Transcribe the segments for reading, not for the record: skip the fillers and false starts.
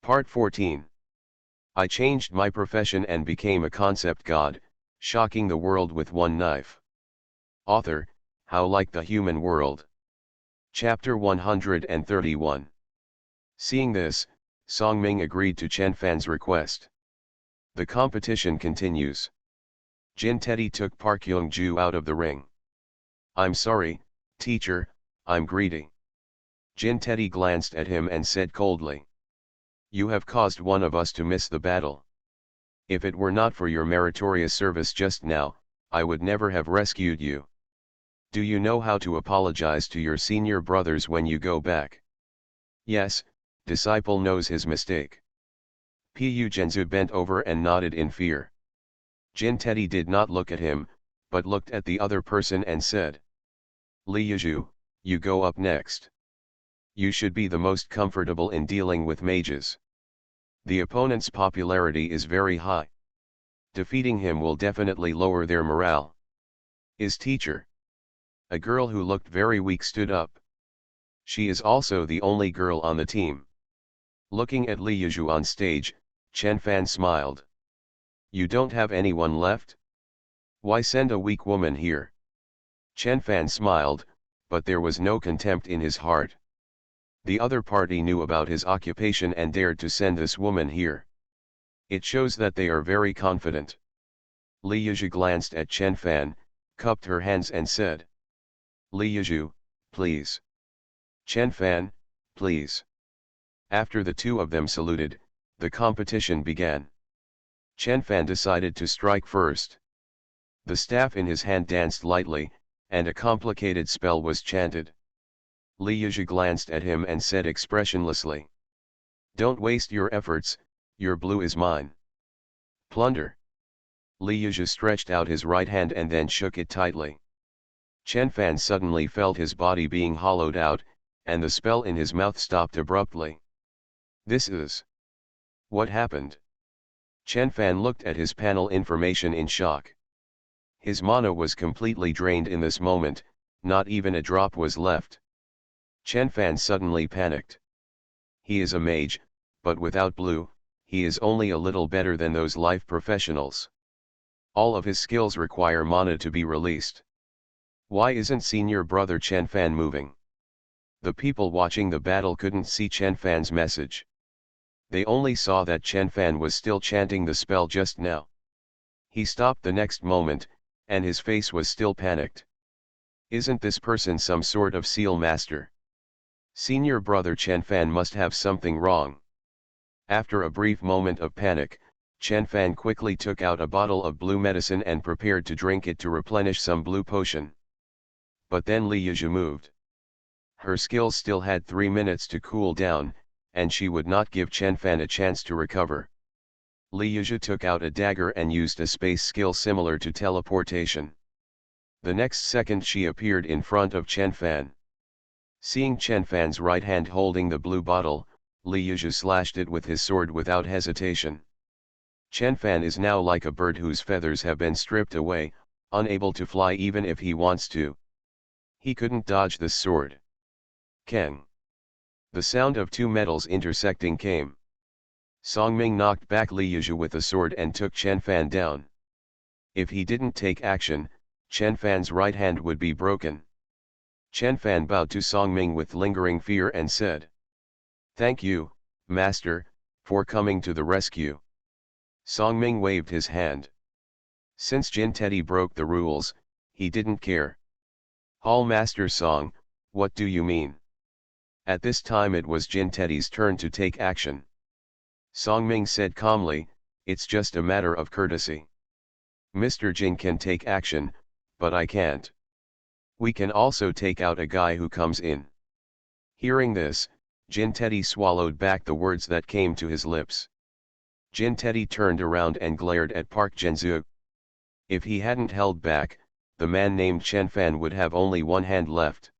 Part 14. I changed my profession and became a concept god, shocking the world with one knife. Author, How Like the Human World. Chapter 131. Seeing this, Songming agreed to Chen Fan's request. The competition continues. Jin Teddy took Park Young-ju out of the ring. I'm sorry, teacher, I'm greedy. Jin Teddy glanced at him and said coldly. You have caused one of us to miss the battle. If it were not for your meritorious service just now, I would never have rescued you. Do you know how to apologize to your senior brothers when you go back? Yes, disciple knows his mistake. Pu Genzu bent over and nodded in fear. Jin Teddy did not look at him, but looked at the other person and said. Li Yuzhu, you go up next. You should be the most comfortable in dealing with mages. The opponent's popularity is very high. Defeating him will definitely lower their morale. Is teacher? A girl who looked very weak stood up. She is also the only girl on the team. Looking at Li Yuzhu on stage, Chen Fan smiled. You don't have anyone left? Why send a weak woman here? Chen Fan smiled, but there was no contempt in his heart. The other party knew about his occupation and dared to send this woman here. It shows that they are very confident. Li Yuzhu glanced at Chen Fan, cupped her hands and said. Li Yuzhu, please. Chen Fan, please. After the two of them saluted, the competition began. Chen Fan decided to strike first. The staff in his hand danced lightly, and a complicated spell was chanted. Li Yuzhu glanced at him and said expressionlessly. Don't waste your efforts, your blue is mine. Plunder. Li Yuzhu stretched out his right hand and then shook it tightly. Chen Fan suddenly felt his body being hollowed out, and the spell in his mouth stopped abruptly. This is... What happened? Chen Fan looked at his panel information in shock. His mana was completely drained in this moment, not even a drop was left. Chen Fan suddenly panicked. He is a mage, but without blue, he is only a little better than those life professionals. All of his skills require mana to be released. Why isn't senior brother Chen Fan moving? The people watching the battle couldn't see Chen Fan's message. They only saw that Chen Fan was still chanting the spell just now. He stopped the next moment, and his face was still panicked. Isn't this person some sort of seal master? Senior brother Chen Fan must have something wrong. After a brief moment of panic, Chen Fan quickly took out a bottle of blue medicine and prepared to drink it to replenish some blue potion. But then Li Yuzhu moved. Her skills still had 3 minutes to cool down, and she would not give Chen Fan a chance to recover. Li Yuzhu took out a dagger and used a space skill similar to teleportation. The next second she appeared in front of Chen Fan. Seeing Chen Fan's right hand holding the blue bottle, Li Yuzhu slashed it with his sword without hesitation. Chen Fan is now like a bird whose feathers have been stripped away, unable to fly even if he wants to. He couldn't dodge this sword. Keng. The sound of two metals intersecting came. Songming knocked back Li Yuzhu with the sword and took Chen Fan down. If he didn't take action, Chen Fan's right hand would be broken. Chen Fan bowed to Songming with lingering fear and said. Thank you, master, for coming to the rescue. Songming waved his hand. Since Jin Teddy broke the rules, he didn't care. Hall Master Song, what do you mean? At this time it was Jin Teddy's turn to take action. Songming said calmly, it's just a matter of courtesy. Mr. Jin can take action, but I can't. We can also take out a guy who comes in. Hearing this, Jin Teddy swallowed back the words that came to his lips. Jin Teddy turned around and glared at Park Genzu. If he hadn't held back, the man named Chen Fan would have only one hand left.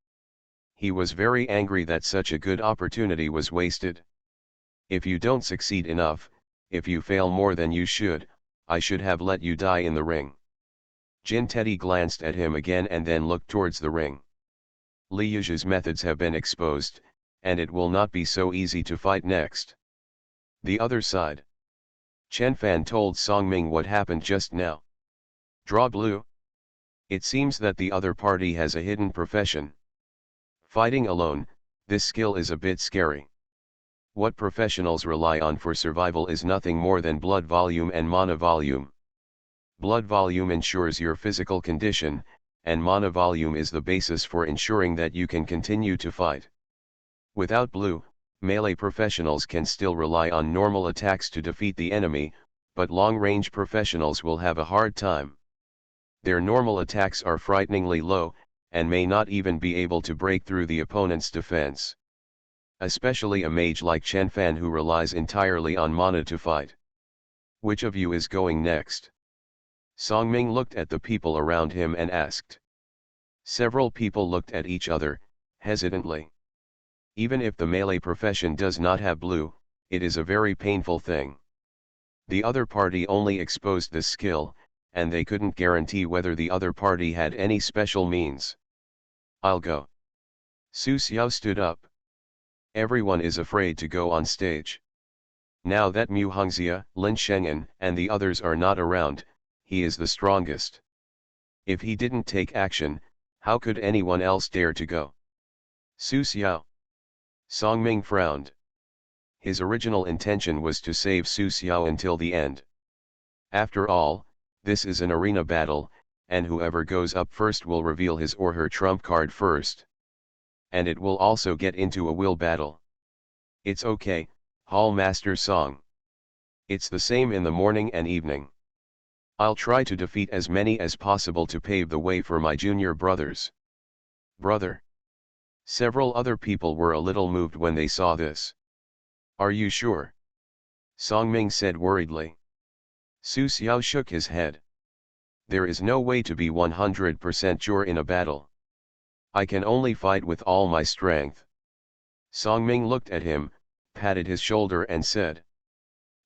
He was very angry that such a good opportunity was wasted. If you don't succeed enough, if you fail more than you should, I should have let you die in the ring. Jin Teddy glanced at him again and then looked towards the ring. Li Yuzhu's methods have been exposed, and it will not be so easy to fight next. The other side. Chen Fan told Song Ming what happened just now. Draw blue. It seems that the other party has a hidden profession. Fighting alone, this skill is a bit scary. What professionals rely on for survival is nothing more than blood volume and mana volume. Blood volume ensures your physical condition, and mana volume is the basis for ensuring that you can continue to fight. Without blue, melee professionals can still rely on normal attacks to defeat the enemy, but long-range professionals will have a hard time. Their normal attacks are frighteningly low, and may not even be able to break through the opponent's defense. Especially a mage like Chen Fan who relies entirely on mana to fight. Which of you is going next? Song Ming looked at the people around him and asked. Several people looked at each other, hesitantly. Even if the melee profession does not have blue, it is a very painful thing. The other party only exposed this skill, and they couldn't guarantee whether the other party had any special means. I'll go. Su Xiao stood up. Everyone is afraid to go on stage. Now that Mu Hongxia, Lin Shengen, and the others are not around, he is the strongest. If he didn't take action, how could anyone else dare to go? Su Xiao. Song Ming frowned. His original intention was to save Su Xiao until the end. After all, this is an arena battle, and whoever goes up first will reveal his or her trump card first. And it will also get into a will battle. It's okay, Hall Master Song. It's the same in the morning and evening. I'll try to defeat as many as possible to pave the way for my junior brothers. Brother. Several other people were a little moved when they saw this. Are you sure? Song Ming said worriedly. Su Xiao shook his head. There is no way to be 100% sure in a battle. I can only fight with all my strength. Song Ming looked at him, patted his shoulder and said.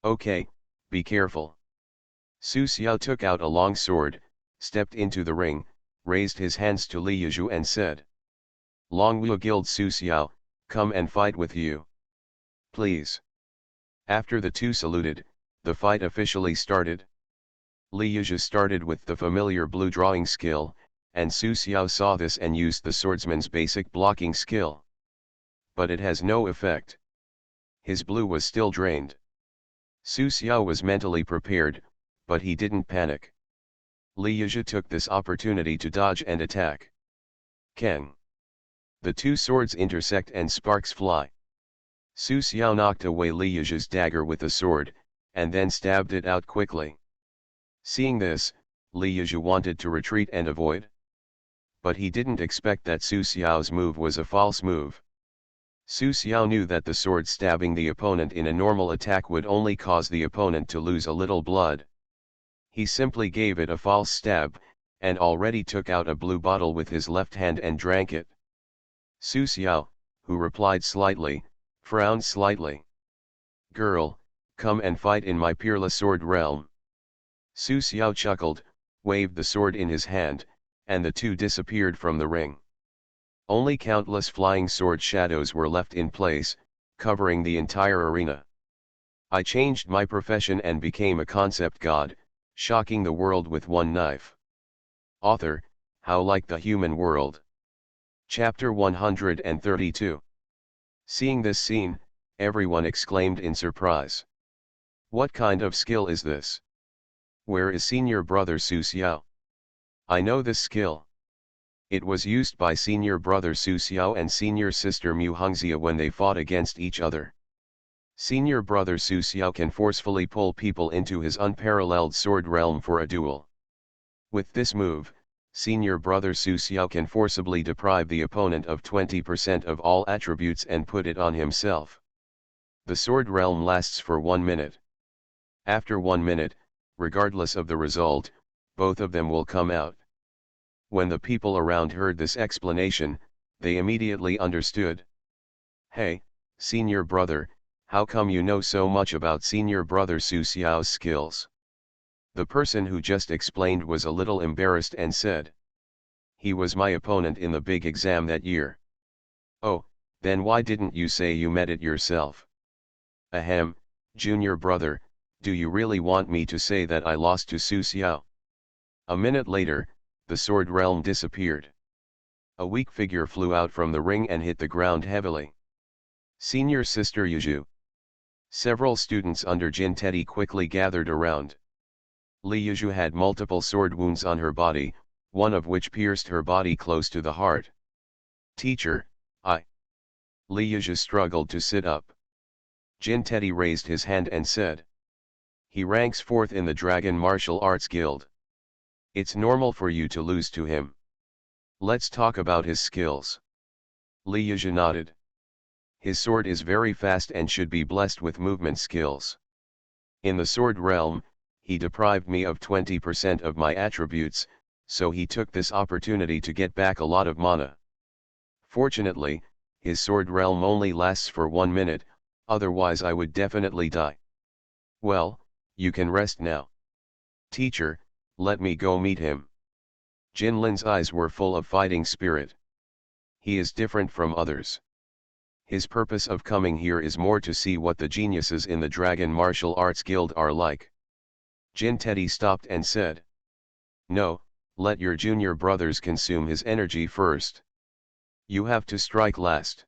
Okay, be careful. Su Xiao took out a long sword, stepped into the ring, raised his hands to Li Yuzhu and said. Longwu Guild Su Xiao, come and fight with you. Please. After the two saluted, the fight officially started. Li Yuzhu started with the familiar blue drawing skill, and Su Xiao saw this and used the swordsman's basic blocking skill. But it has no effect. His blue was still drained. Su Xiao was mentally prepared, but he didn't panic. Li Yuzhu took this opportunity to dodge and attack. Keng. The two swords intersect and sparks fly. Su Xiao knocked away Li Yuzhu's dagger with a sword, and then stabbed it out quickly. Seeing this, Li Yuzhu wanted to retreat and avoid. But he didn't expect that Su Xiao's move was a false move. Su Xiao knew that the sword stabbing the opponent in a normal attack would only cause the opponent to lose a little blood. He simply gave it a false stab, and already took out a blue bottle with his left hand and drank it. Su Xiao, who replied slightly, frowned slightly. Girl, come and fight in my peerless sword realm. Su Xiao chuckled, waved the sword in his hand, and the two disappeared from the ring. Only countless flying sword shadows were left in place, covering the entire arena. I changed my profession and became a concept god, shocking the world with one knife. Author, How Like the Human World. Chapter 132. Seeing this scene, everyone exclaimed in surprise. What kind of skill is this? Where is senior brother Su Xiao? I know this skill. It was used by senior brother Su Xiao and senior sister Mu Hongxia when they fought against each other. Senior brother Su Xiao can forcefully pull people into his unparalleled sword realm for a duel. With this move, senior brother Su Xiao can forcibly deprive the opponent of 20% of all attributes and put it on himself. The sword realm lasts for 1 minute. After 1 minute, regardless of the result, both of them will come out. When the people around heard this explanation, they immediately understood. Hey, senior brother, how come you know so much about senior brother Su Xiao's skills? The person who just explained was a little embarrassed and said. He was my opponent in the big exam that year. Oh, then why didn't you say you met it yourself? Ahem, Junior brother, do you really want me to say that I lost to Su Xiao? A minute later, the sword realm disappeared. A weak figure flew out from the ring and hit the ground heavily. Senior Sister Yuju. Several students under Jin Teddy quickly gathered around. Li Yuju had multiple sword wounds on her body, one of which pierced her body close to the heart. Teacher, Li Yuju struggled to sit up. Jin Teddy raised his hand and said. He ranks 4th in the Dragon Martial Arts Guild. It's normal for you to lose to him. Let's talk about his skills. Li Yuju nodded. His sword is very fast and should be blessed with movement skills. In the sword realm, he deprived me of 20% of my attributes, so he took this opportunity to get back a lot of mana. Fortunately, his sword realm only lasts for 1 minute, otherwise I would definitely die. Well, you can rest now. Teacher, let me go meet him. Jin Lin's eyes were full of fighting spirit. He is different from others. His purpose of coming here is more to see what the geniuses in the Dragon Martial Arts Guild are like. Jin Teddy stopped and said. No, let your junior brothers consume his energy first. You have to strike last.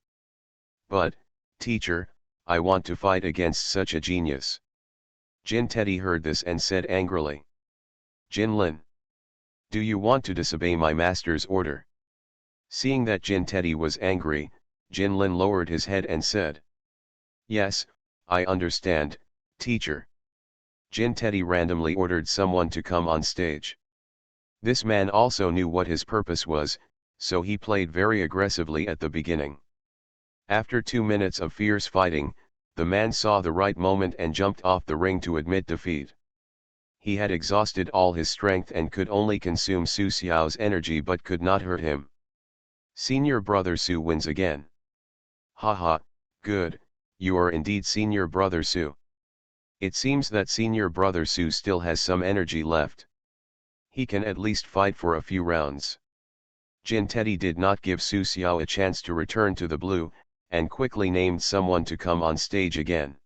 But, teacher, I want to fight against such a genius. Jin Teddy heard this and said angrily. Jin Lin. Do you want to disobey my master's order? Seeing that Jin Teddy was angry, Jin Lin lowered his head and said. Yes, I understand, teacher. Jin Teddy randomly ordered someone to come on stage. This man also knew what his purpose was, so he played very aggressively at the beginning. After 2 minutes of fierce fighting, the man saw the right moment and jumped off the ring to admit defeat. He had exhausted all his strength and could only consume Su Xiao's energy but could not hurt him. Senior brother Su wins again. Haha, good, you are indeed senior brother Su. It seems that senior brother Su still has some energy left. He can at least fight for a few rounds. Jin Teddy did not give Su Xiao a chance to return to the blue, and quickly named someone to come on stage again.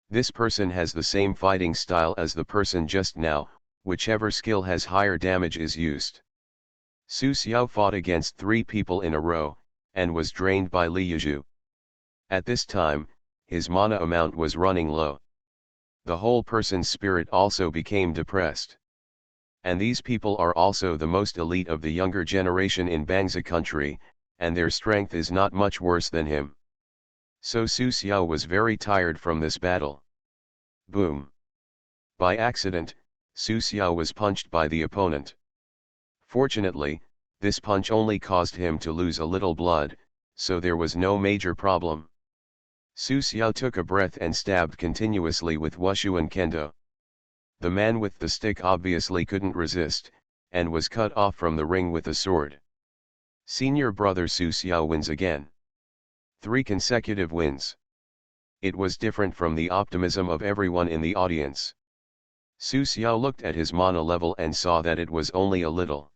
This person has the same fighting style as the person just now, whichever skill has higher damage is used. Su Xiao fought against 3 people in a row, and was drained by Li Yuju. At this time, his mana amount was running low. The whole person's spirit also became depressed. And these people are also the most elite of the younger generation in Bangsa country, and their strength is not much worse than him. So Su Xiao was very tired from this battle. Boom. By accident, Su Xiao was punched by the opponent. Fortunately, this punch only caused him to lose a little blood, so there was no major problem. Su Xiao took a breath and stabbed continuously with Wushuan Kendo. The man with the stick obviously couldn't resist, and was cut off from the ring with a sword. Senior brother Su Xiao wins again. 3 consecutive wins. It was different from the optimism of everyone in the audience. Su Xiao looked at his mana level and saw that it was only a little.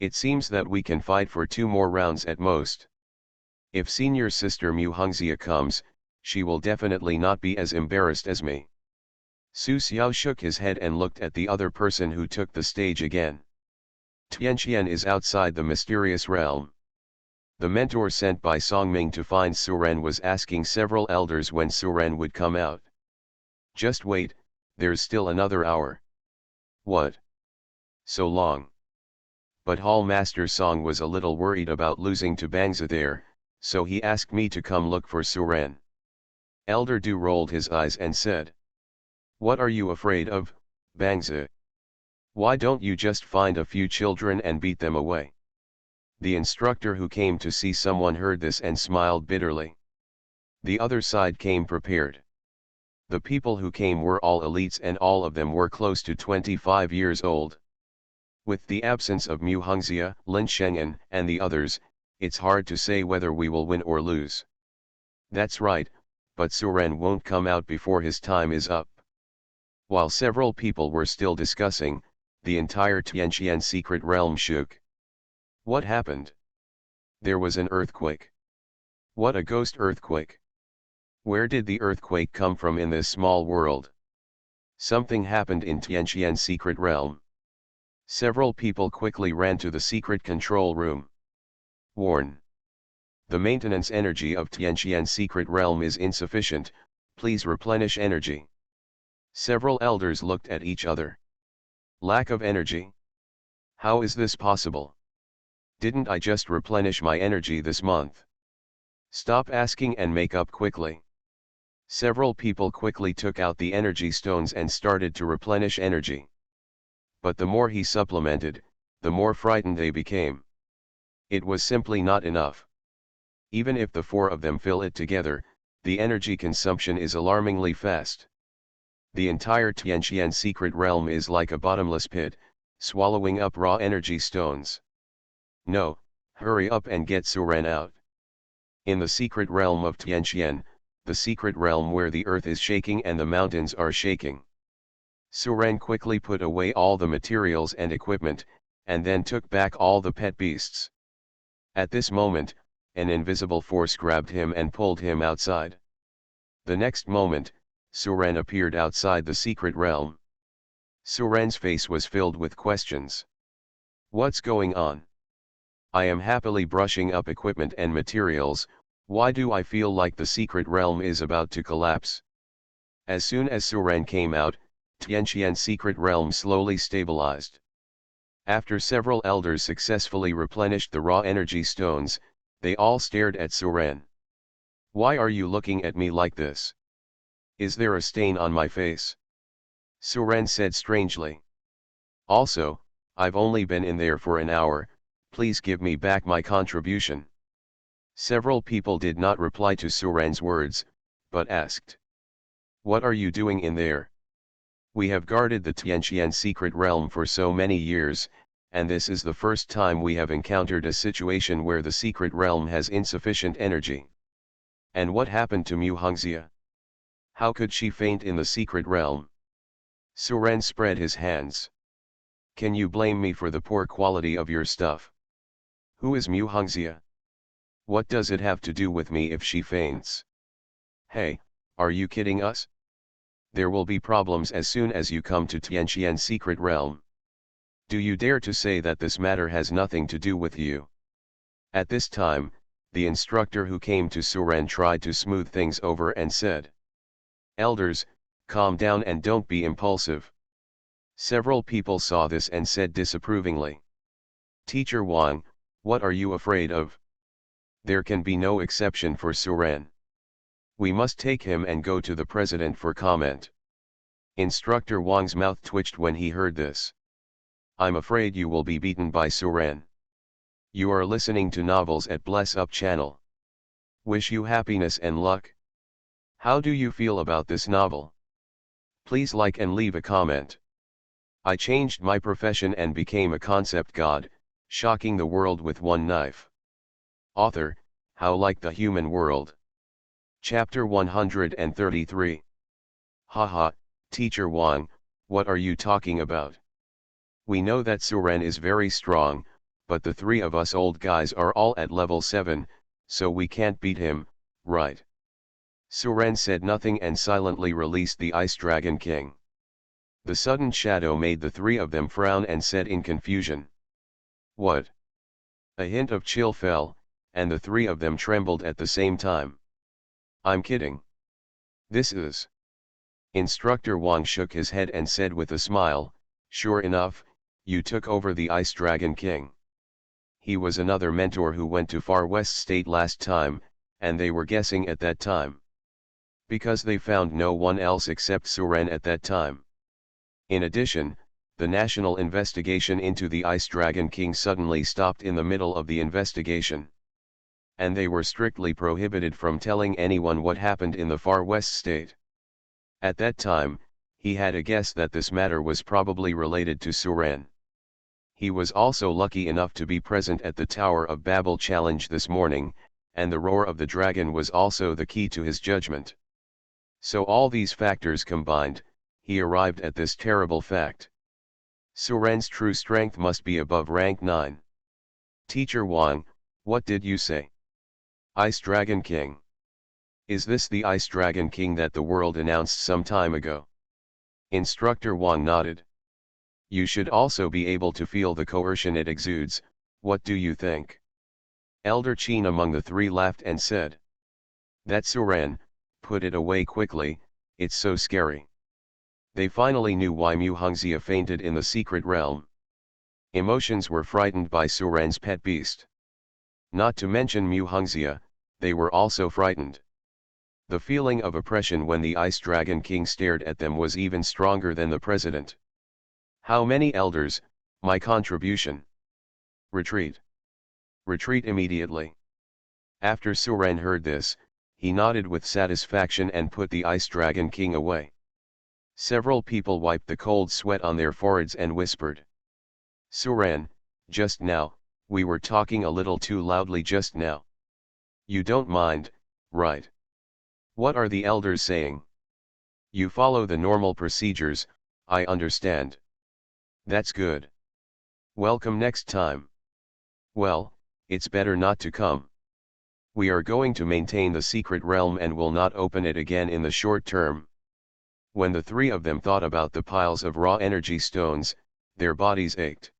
It seems that we can fight for 2 more rounds at most. If senior sister Mu Hongxia comes, she will definitely not be as embarrassed as me. Su Xiao shook his head and looked at the other person who took the stage again. Tianqian is outside the mysterious realm. The mentor sent by Songming to find Suren was asking several elders when Suren would come out. Just wait, there's still another hour. What? So long. But Hall Master Song was a little worried about losing to Bangza there, so he asked me to come look for Suren. Elder Du rolled his eyes and said. What are you afraid of, Bangza? Why don't you just find a few children and beat them away? The instructor who came to see someone heard this and smiled bitterly. The other side came prepared. The people who came were all elites and all of them were close to 25 years old. With the absence of Mu Hongxia, Lin Shengen, and the others, it's hard to say whether we will win or lose. That's right, but Suren won't come out before his time is up. While several people were still discussing, the entire Tianqian secret realm shook. What happened? There was an earthquake. What a ghost earthquake. Where did the earthquake come from in this small world? Something happened in Tianqian's secret realm. Several people quickly ran to the secret control room. Warn. The maintenance energy of Tianqian's secret realm is insufficient, please replenish energy. Several elders looked at each other. Lack of energy? How is this possible? Didn't I just replenish my energy this month? Stop asking and make up quickly. Several people quickly took out the energy stones and started to replenish energy. But the more he supplemented, the more frightened they became. It was simply not enough. Even if the four of them fill it together, the energy consumption is alarmingly fast. The entire Tianqian secret realm is like a bottomless pit, swallowing up raw energy stones. No, hurry up and get Suren out. In the secret realm of Tianqian, the secret realm where the earth is shaking and the mountains are shaking. Suren quickly put away all the materials and equipment, and then took back all the pet beasts. At this moment, an invisible force grabbed him and pulled him outside. The next moment, Suren appeared outside the secret realm. Suren's face was filled with questions. What's going on? I am happily brushing up equipment and materials, why do I feel like the secret realm is about to collapse? As soon as Suren came out, Tianqian's secret realm slowly stabilized. After several elders successfully replenished the raw energy stones, they all stared at Suren. Why are you looking at me like this? Is there a stain on my face? Suren said strangely. Also, I've only been in there for an hour, please give me back my contribution. Several people did not reply to Suren's words, but asked. What are you doing in there? We have guarded the Tianqian secret realm for so many years, and this is the first time we have encountered a situation where the secret realm has insufficient energy. And what happened to Mu Hongxia? How could she faint in the secret realm? Suren spread his hands. Can you blame me for the poor quality of your stuff? Who is Mu Hongxia? What does it have to do with me if she faints? Hey, are you kidding us? There will be problems as soon as you come to Tianqian's secret realm. Do you dare to say that this matter has nothing to do with you? At this time, the instructor who came to Suren tried to smooth things over and said. Elders, calm down and don't be impulsive. Several people saw this and said disapprovingly. Teacher Wang, what are you afraid of? There can be no exception for Suren. We must take him and go to the president for comment. Instructor Wang's mouth twitched when he heard this. I'm afraid you will be beaten by Suren. You are listening to novels at Bless Up channel. Wish you happiness and luck. How do you feel about this novel? Please like and leave a comment. I changed my profession and became a concept god, shocking the world with one knife. Author, How Like the Human World. Chapter 133. Haha, Teacher Wang, what are you talking about? We know that Suren is very strong, but the three of us old guys are all at level 7, so we can't beat him, right? Suren said nothing and silently released the Ice Dragon King. The sudden shadow made the three of them frown and said in confusion. What? A hint of chill fell, and the three of them trembled at the same time. I'm kidding. This is. Instructor Wang shook his head and said with a smile, sure enough, you took over the Ice Dragon King. He was another mentor who went to Far West State last time, and they were guessing at that time. Because they found no one else except Suren at that time. In addition, the national investigation into the Ice Dragon King suddenly stopped in the middle of the investigation. And they were strictly prohibited from telling anyone what happened in the Far West State. At that time, he had a guess that this matter was probably related to Suren. He was also lucky enough to be present at the Tower of Babel challenge this morning, and the roar of the dragon was also the key to his judgment. So all these factors combined, he arrived at this terrible fact. Suren's true strength must be above rank 9. Teacher Wang, what did you say? Ice Dragon King. Is this the Ice Dragon King that the world announced some time ago? Instructor Wang nodded. You should also be able to feel the coercion it exudes, what do you think? Elder Qin among the three laughed and said. That's Suran, put it away quickly, it's so scary. They finally knew why Mu Hongxia fainted in the secret realm. Emotions were frightened by Suran's pet beast. Not to mention Mu Hongxia, they were also frightened. The feeling of oppression when the Ice Dragon King stared at them was even stronger than the president. How many elders, my contribution? Retreat. Retreat immediately. After Suran heard this, he nodded with satisfaction and put the Ice Dragon King away. Several people wiped the cold sweat on their foreheads and whispered. Suran, just now, we were talking a little too loudly just now. You don't mind, right? What are the elders saying? You follow the normal procedures, I understand. That's good. Welcome next time. Well, it's better not to come. We are going to maintain the secret realm and will not open it again in the short term. When the three of them thought about the piles of raw energy stones, their bodies ached.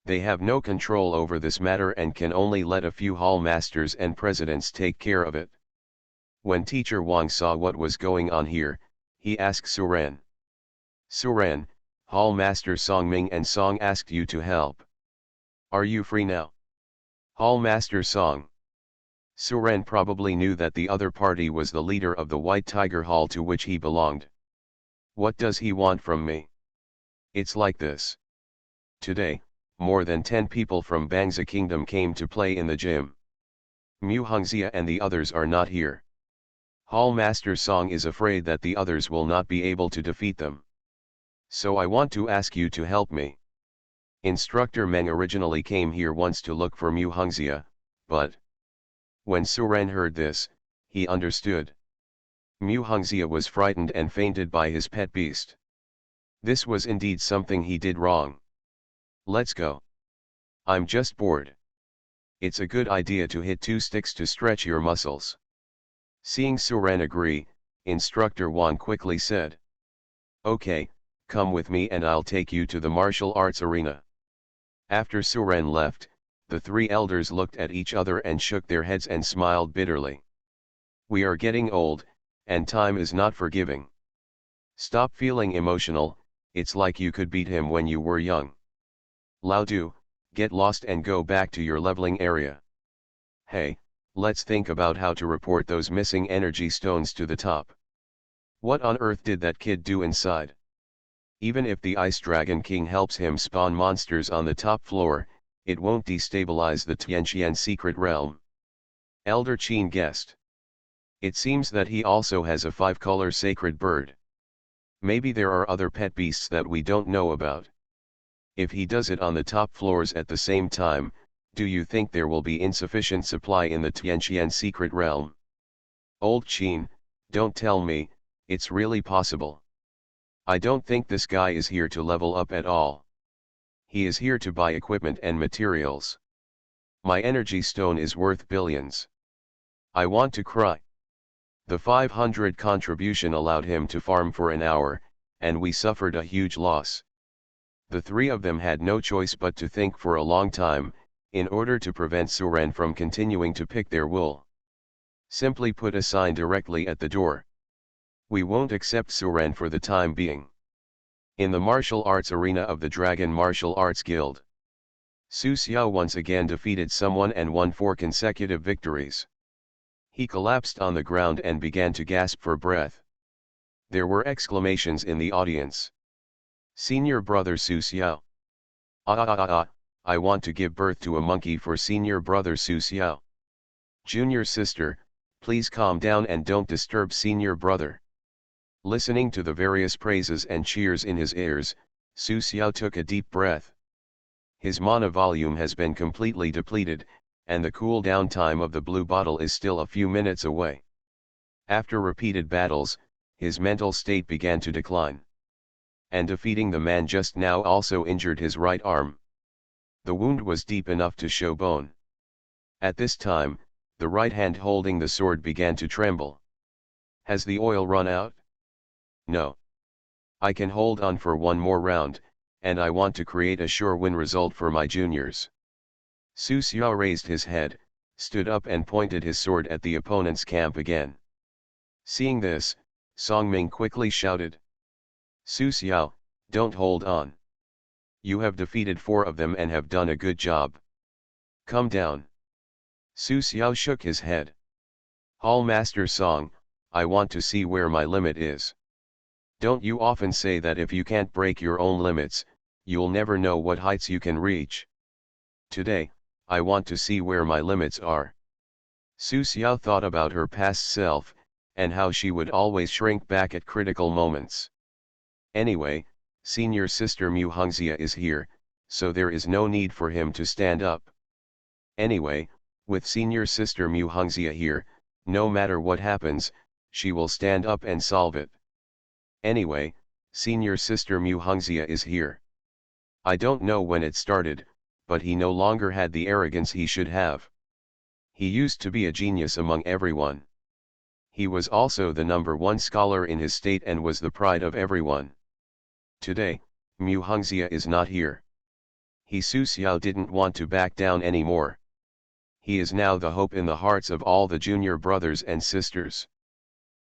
They have no control over this matter and can only let a few hall masters and presidents take care of it. When Teacher Wang saw what was going on here, he asked Suran. Suran, Hall Master Song Ming and Song asked you to help. Are you free now? Hall Master Song. Suran probably knew that the other party was the leader of the White Tiger Hall to which he belonged. What does he want from me? It's like this. Today, more than 10 people from Bangza Kingdom came to play in the gym. Mu Hongxia and the others are not here. Hall Master Song is afraid that the others will not be able to defeat them. So I want to ask you to help me. Instructor Meng originally came here once to look for Mu Hongxia, but when Suran heard this, he understood. Mu Hongxia was frightened and fainted by his pet beast. This was indeed something he did wrong. Let's go. I'm just bored. It's a good idea to hit 2 sticks to stretch your muscles. Seeing Suran agree, Instructor Wang quickly said. Okay, come with me and I'll take you to the martial arts arena. After Suran left, the 3 elders looked at each other and shook their heads and smiled bitterly. We are getting old, and time is not forgiving. Stop feeling emotional, it's like you could beat him when you were young. Lao Du, get lost and go back to your leveling area. Hey, let's think about how to report those missing energy stones to the top. What on earth did that kid do inside? Even if the Ice Dragon King helps him spawn monsters on the top floor, it won't destabilize the Tianqian secret realm. Elder Qin guessed. It seems that he also has a 5-color sacred bird. Maybe there are other pet beasts that we don't know about. If he does it on the top floors at the same time, do you think there will be insufficient supply in the Tianqian secret realm? Old Qin, don't tell me, it's really possible. I don't think this guy is here to level up at all. He is here to buy equipment and materials. My energy stone is worth billions. I want to cry. The 500 contribution allowed him to farm for an hour, and we suffered a huge loss. The 3 of them had no choice but to think for a long time, in order to prevent Suran from continuing to pick their wool. Simply put a sign directly at the door. We won't accept Suran for the time being. In the martial arts arena of the Dragon Martial Arts Guild, Su Xiao once again defeated someone and won 4 consecutive victories. He collapsed on the ground and began to gasp for breath. There were exclamations in the audience. Senior brother Su Xiao. I want to give birth to a monkey for senior brother Su Xiao. Junior sister, please calm down and don't disturb senior brother. Listening to the various praises and cheers in his ears, Su Xiao took a deep breath. His mana volume has been completely depleted, and the cool-down time of the blue bottle is still a few minutes away. After repeated battles, his mental state began to decline. And defeating the man just now also injured his right arm. The wound was deep enough to show bone. At this time, the right hand holding the sword began to tremble. Has the oil run out? No. I can hold on for one more round, and I want to create a sure win result for my juniors. Su Xiao raised his head, stood up and pointed his sword at the opponent's camp again. Seeing this, Song Ming quickly shouted. Su Xiao, don't hold on. You have defeated 4 of them and have done a good job. Come down. Su Xiao shook his head. Hall Master Song, I want to see where my limit is. Don't you often say that if you can't break your own limits, you'll never know what heights you can reach? Today, I want to see where my limits are. Su Xiao thought about her past self, and how she would always shrink back at critical moments. Anyway, senior sister Mu Hongxia is here, so there is no need for him to stand up. Anyway, with senior sister Mu Hongxia here, no matter what happens, she will stand up and solve it. Anyway, senior sister Mu Hongxia is here. I don't know when it started, but he no longer had the arrogance he should have. He used to be a genius among everyone. He was also the #1 scholar in his state and was the pride of everyone. Today, Mu Hongxia is not here. Su Xiao didn't want to back down anymore. He is now the hope in the hearts of all the junior brothers and sisters.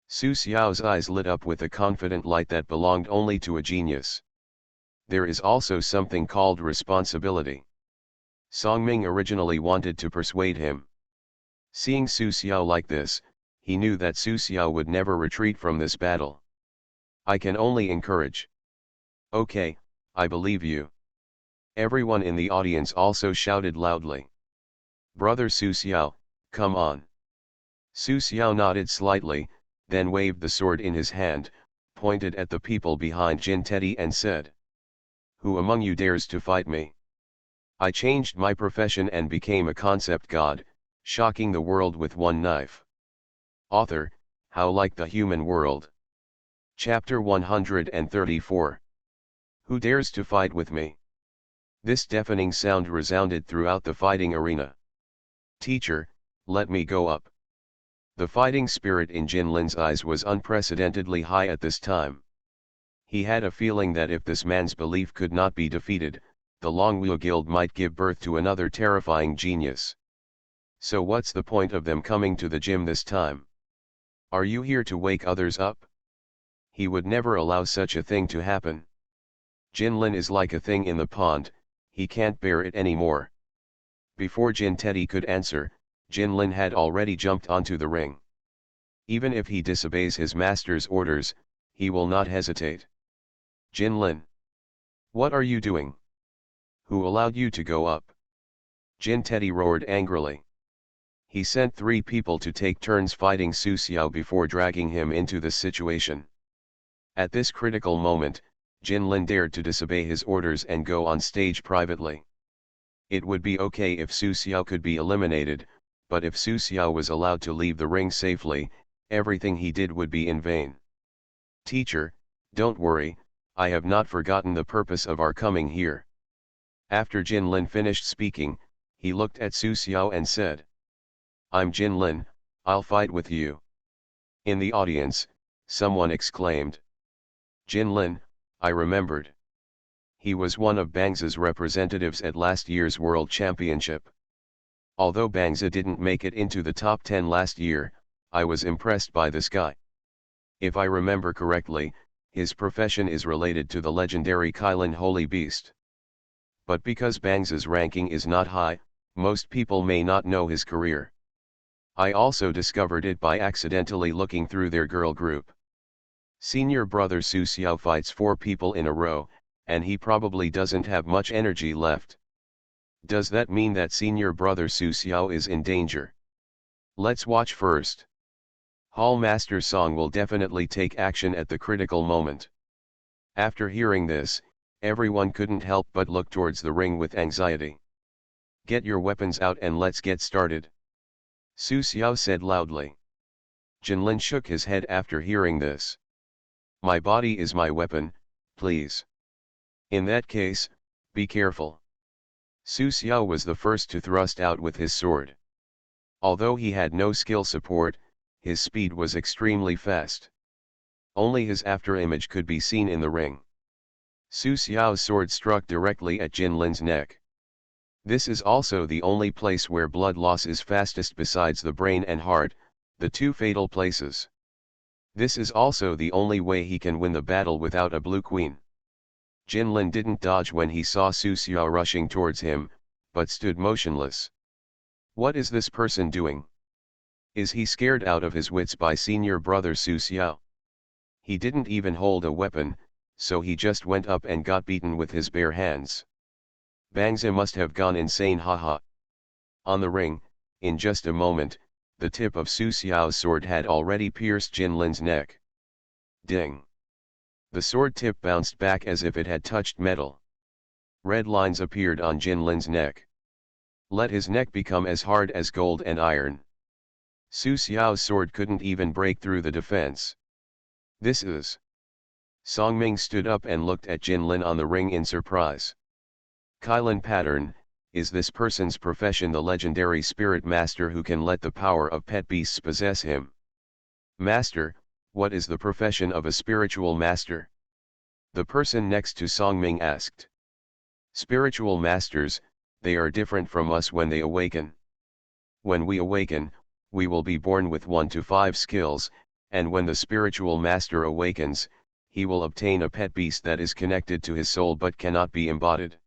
Su Xiao's eyes lit up with a confident light that belonged only to a genius. There is also something called responsibility. Song Ming originally wanted to persuade him. Seeing Su Xiao like this, he knew that Su Xiao would never retreat from this battle. I can only encourage. Okay, I believe you. Everyone in the audience also shouted loudly. Brother Su Xiao, come on. Su Xiao nodded slightly, then waved the sword in his hand, pointed at the people behind Jin Teddy and said. Who among you dares to fight me? I changed my profession and became a concept god, shocking the world with one knife. Author, How Like the Human World. Chapter 134. Who dares to fight with me? This deafening sound resounded throughout the fighting arena. Teacher, let me go up. The fighting spirit in Jin Lin's eyes was unprecedentedly high at this time. He had a feeling that if this man's belief could not be defeated, the Longwu Guild might give birth to another terrifying genius. So what's the point of them coming to the gym this time? Are you here to wake others up? He would never allow such a thing to happen. Jin Lin is like a thing in the pond, he can't bear it anymore. Before Jin Teddy could answer, Jin Lin had already jumped onto the ring. Even if he disobeys his master's orders, he will not hesitate. Jin Lin. What are you doing? Who allowed you to go up? Jin Teddy roared angrily. He sent 3 people to take turns fighting Su Xiao before dragging him into this situation. At this critical moment, Jin Lin dared to disobey his orders and go on stage privately. It would be okay if Su Xiao could be eliminated, but if Su Xiao was allowed to leave the ring safely, everything he did would be in vain. Teacher, don't worry, I have not forgotten the purpose of our coming here. After Jin Lin finished speaking, he looked at Su Xiao and said. I'm Jin Lin, I'll fight with you. In the audience, someone exclaimed. Jin Lin, I remembered. He was one of Bangza's representatives at last year's World Championship. Although Bangza didn't make it into the top 10 last year, I was impressed by this guy. If I remember correctly, his profession is related to the legendary Kylin Holy Beast. But because Bangza's ranking is not high, most people may not know his career. I also discovered it by accidentally looking through their girl group. Senior brother Su Xiao fights 4 people in a row, and he probably doesn't have much energy left. Does that mean that senior brother Su Xiao is in danger? Let's watch first. Hall Master Song will definitely take action at the critical moment. After hearing this, everyone couldn't help but look towards the ring with anxiety. Get your weapons out and let's get started. Su Xiao said loudly. Jin Lin shook his head after hearing this. My body is my weapon, please. In that case, be careful. Su Xiao was the first to thrust out with his sword. Although he had no skill support, his speed was extremely fast. Only his afterimage could be seen in the ring. Su Xiao's sword struck directly at Jin Lin's neck. This is also the only place where blood loss is fastest besides the brain and heart, the two fatal places. This is also the only way he can win the battle without a blue queen. Jin Lin didn't dodge when he saw Su Xiao rushing towards him, but stood motionless. What is this person doing? Is he scared out of his wits by senior brother Su Xiao? He didn't even hold a weapon, so he just went up and got beaten with his bare hands. Bangzi must have gone insane, haha. On the ring, in just a moment, the tip of Su Xiao's sword had already pierced Jin Lin's neck. Ding! The sword tip bounced back as if it had touched metal. Red lines appeared on Jin Lin's neck. Let his neck become as hard as gold and iron. Su Xiao's sword couldn't even break through the defense. This is... Song Ming stood up and looked at Jin Lin on the ring in surprise. Kailan pattern, is this person's profession the legendary spirit master who can let the power of pet beasts possess him? Master, what is the profession of a spiritual master? The person next to Song Ming asked. Spiritual masters, they are different from us when they awaken. When we awaken, we will be born with 1 to 5 skills, and when the spiritual master awakens, he will obtain a pet beast that is connected to his soul but cannot be embodied.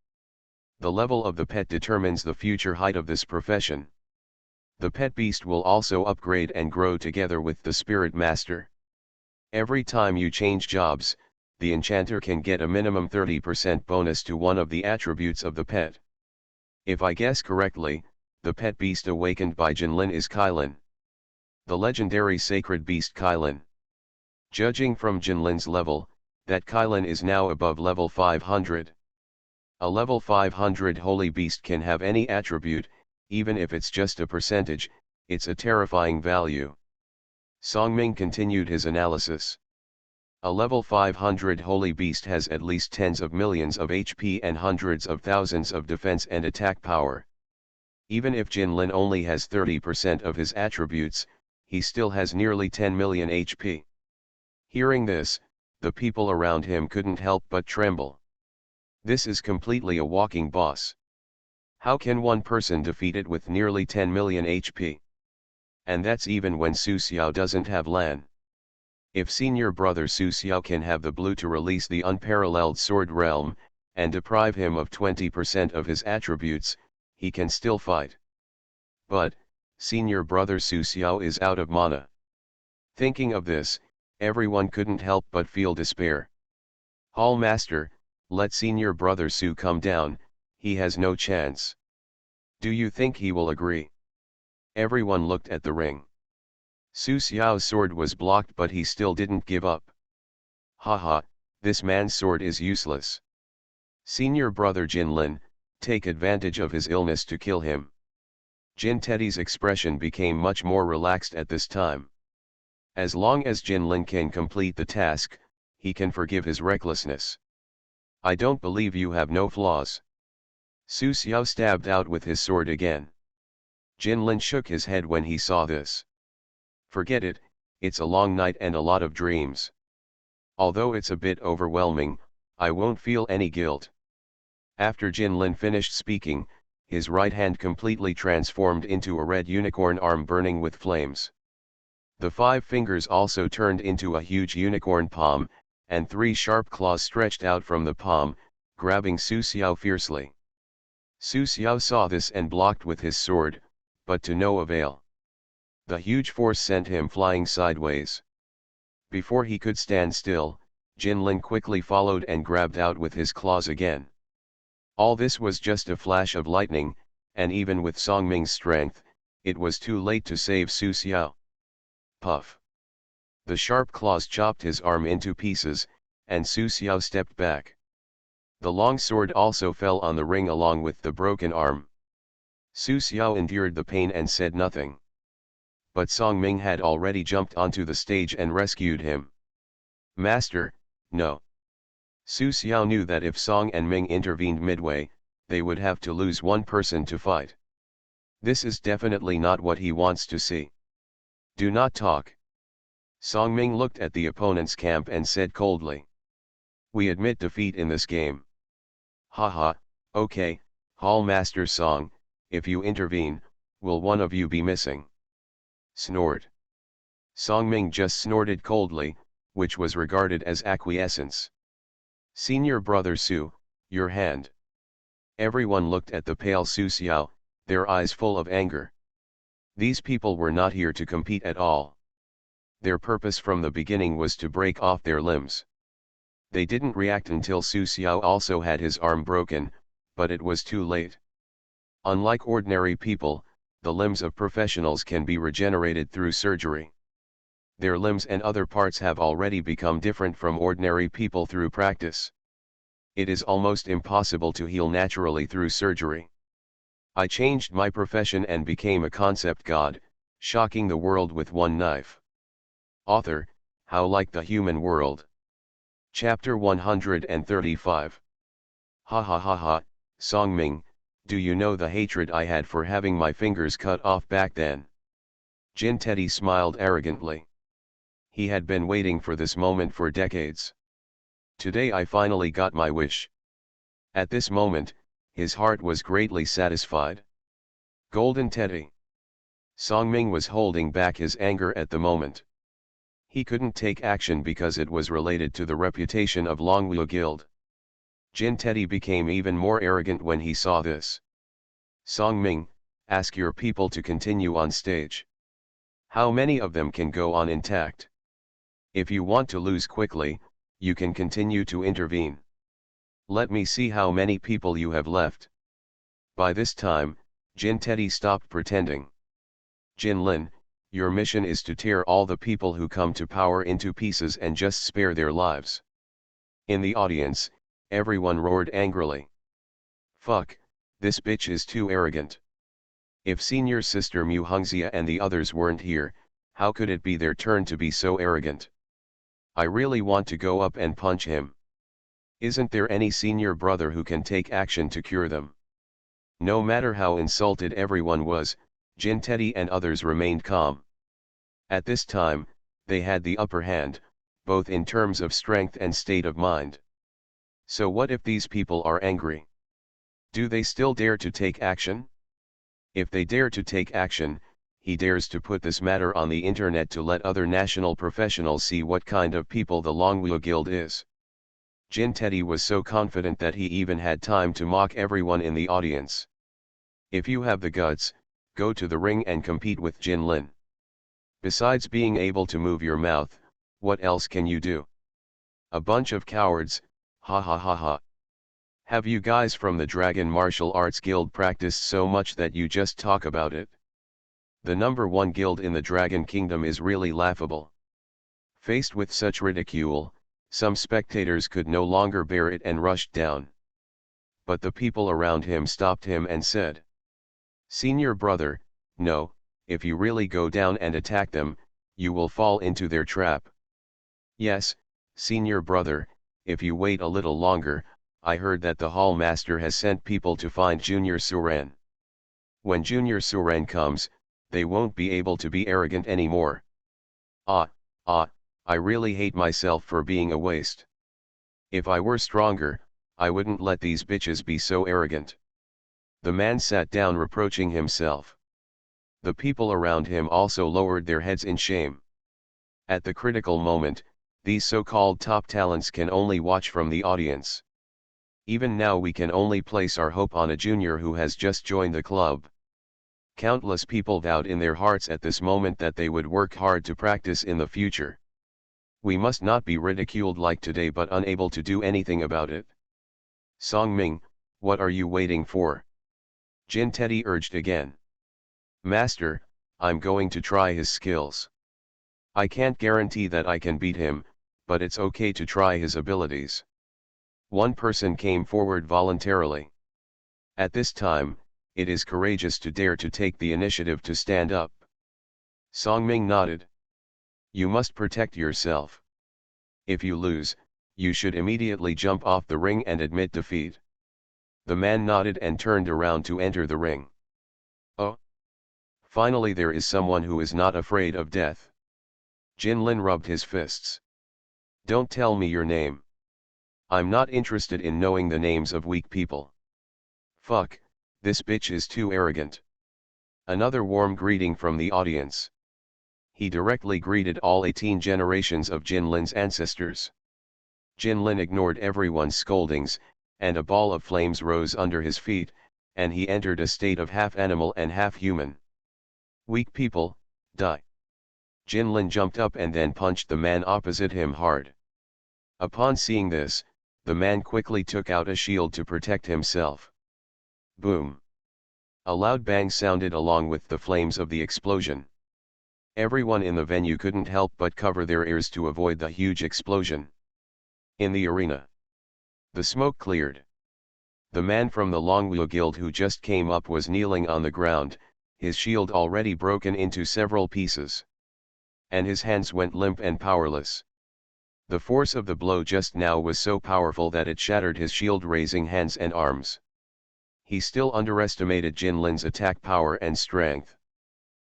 The level of the pet determines the future height of this profession. The pet beast will also upgrade and grow together with the spirit master. Every time you change jobs, the enchanter can get a minimum 30% bonus to one of the attributes of the pet. If I guess correctly, the pet beast awakened by Jin Lin is Kailan. The legendary sacred beast Kailan. Judging from Jin Lin's level, that Kailan is now above level 500. A level 500 holy beast can have any attribute, even if it's just a percentage, it's a terrifying value. Song Ming continued his analysis. A level 500 holy beast has at least tens of millions of HP and hundreds of thousands of defense and attack power. Even if Jin Lin only has 30% of his attributes, he still has nearly 10 million HP. Hearing this, the people around him couldn't help but tremble. This is completely a walking boss. How can one person defeat it with nearly 10 million HP? And that's even when Su Xiao doesn't have LAN. If senior brother Su Xiao can have the blue to release the unparalleled sword realm, and deprive him of 20% of his attributes, he can still fight. But, senior brother Su Xiao is out of mana. Thinking of this, everyone couldn't help but feel despair. Hall Master, let senior brother Su come down, he has no chance. Do you think he will agree? Everyone looked at the ring. Su Xiao's sword was blocked but he still didn't give up. Haha, this man's sword is useless. Senior brother Jin Lin, take advantage of his illness to kill him. Jin Teddy's expression became much more relaxed at this time. As long as Jin Lin can complete the task, he can forgive his recklessness. I don't believe you have no flaws. Su Xiao stabbed out with his sword again. Jin Lin shook his head when he saw this. Forget it, it's a long night and a lot of dreams. Although it's a bit overwhelming, I won't feel any guilt. After Jin Lin finished speaking, his right hand completely transformed into a red unicorn arm burning with flames. The 5 fingers also turned into a huge unicorn palm, and 3 sharp claws stretched out from the palm, grabbing Su Xiao fiercely. Su Xiao saw this and blocked with his sword, but to no avail. The huge force sent him flying sideways. Before he could stand still, Jin Lin quickly followed and grabbed out with his claws again. All this was just a flash of lightning, and even with Song Ming's strength, it was too late to save Su Xiao. Puff! The sharp claws chopped his arm into pieces, and Su Xiao stepped back. The long sword also fell on the ring along with the broken arm. Su Xiao endured the pain and said nothing. But Song Ming had already jumped onto the stage and rescued him. Master, no. Su Xiao knew that if Song and Ming intervened midway, they would have to lose one person to fight. This is definitely not what he wants to see. Do not talk. Song Ming looked at the opponent's camp and said coldly. We admit defeat in this game. Haha, okay, Hall Master Song, if you intervene, will one of you be missing? Snort. Song Ming just snorted coldly, which was regarded as acquiescence. Senior brother Su, your hand. Everyone looked at the pale Su Xiao, their eyes full of anger. These people were not here to compete at all. Their purpose from the beginning was to break off their limbs. They didn't react until Su Xiao also had his arm broken, but it was too late. Unlike ordinary people, the limbs of professionals can be regenerated through surgery. Their limbs and other parts have already become different from ordinary people through practice. It is almost impossible to heal naturally through surgery. I changed my profession and became a concept god, shocking the world with one knife. Author, How Like the Human World. Chapter 135. Ha ha ha ha, Song Ming, do you know the hatred I had for having my fingers cut off back then? Jin Teddy smiled arrogantly. He had been waiting for this moment for decades. Today I finally got my wish. At this moment, his heart was greatly satisfied. Golden Teddy. Song Ming was holding back his anger at the moment. He couldn't take action because it was related to the reputation of Longwu Guild. Jin Teddy became even more arrogant when he saw this. Song Ming, ask your people to continue on stage. How many of them can go on intact? If you want to lose quickly, you can continue to intervene. Let me see how many people you have left. By this time, Jin Teddy stopped pretending. Jin Lin, your mission is to tear all the people who come to power into pieces and just spare their lives. In the audience, everyone roared angrily. Fuck, this bitch is too arrogant. If senior sister Mu Hongxia and the others weren't here, how could it be their turn to be so arrogant? I really want to go up and punch him. Isn't there any senior brother who can take action to cure them? No matter how insulted everyone was, Jin Teddy and others remained calm. At this time, they had the upper hand, both in terms of strength and state of mind. So what if these people are angry? Do they still dare to take action? If they dare to take action, he dares to put this matter on the internet to let other national professionals see what kind of people the Longwu Guild is. Jin Teddy was so confident that he even had time to mock everyone in the audience. If you have the guts, go to the ring and compete with Jin Lin. Besides being able to move your mouth, what else can you do? A bunch of cowards, ha ha ha ha. Have you guys from the Dragon Martial Arts Guild practiced so much that you just talk about it? The #1 guild in the Dragon Kingdom is really laughable. Faced with such ridicule, some spectators could no longer bear it and rushed down. But the people around him stopped him and said, Senior brother, no, if you really go down and attack them, you will fall into their trap. Yes, senior brother, if you wait a little longer, I heard that the hall master has sent people to find Junior Suran. When Junior Suran comes, they won't be able to be arrogant anymore. I really hate myself for being a waste. If I were stronger, I wouldn't let these bitches be so arrogant. The man sat down reproaching himself. The people around him also lowered their heads in shame. At the critical moment, these so-called top talents can only watch from the audience. Even now we can only place our hope on a junior who has just joined the club. Countless people vowed in their hearts at this moment that they would work hard to practice in the future. We must not be ridiculed like today but unable to do anything about it. Song Ming, what are you waiting for? Jin Teddy urged again. Master, I'm going to try his skills. I can't guarantee that I can beat him, but it's okay to try his abilities. One person came forward voluntarily. At this time, it is courageous to dare to take the initiative to stand up. Song Ming nodded. You must protect yourself. If you lose, you should immediately jump off the ring and admit defeat. The man nodded and turned around to enter the ring. Oh! Finally there is someone who is not afraid of death. Jinlin rubbed his fists. Don't tell me your name. I'm not interested in knowing the names of weak people. Fuck, this bitch is too arrogant. Another warm greeting from the audience. He directly greeted all 18 generations of Jinlin's ancestors. Jinlin ignored everyone's scoldings, and a ball of flames rose under his feet, and he entered a state of half animal and half human. Weak people, die. Jinlin jumped up and then punched the man opposite him hard. Upon seeing this, the man quickly took out a shield to protect himself. Boom! A loud bang sounded along with the flames of the explosion. Everyone in the venue couldn't help but cover their ears to avoid the huge explosion. In the arena, the smoke cleared. The man from the Longwu Guild who just came up was kneeling on the ground, his shield already broken into several pieces. And his hands went limp and powerless. The force of the blow just now was so powerful that it shattered his shield-raising hands and arms. He still underestimated Jinlin's attack power and strength.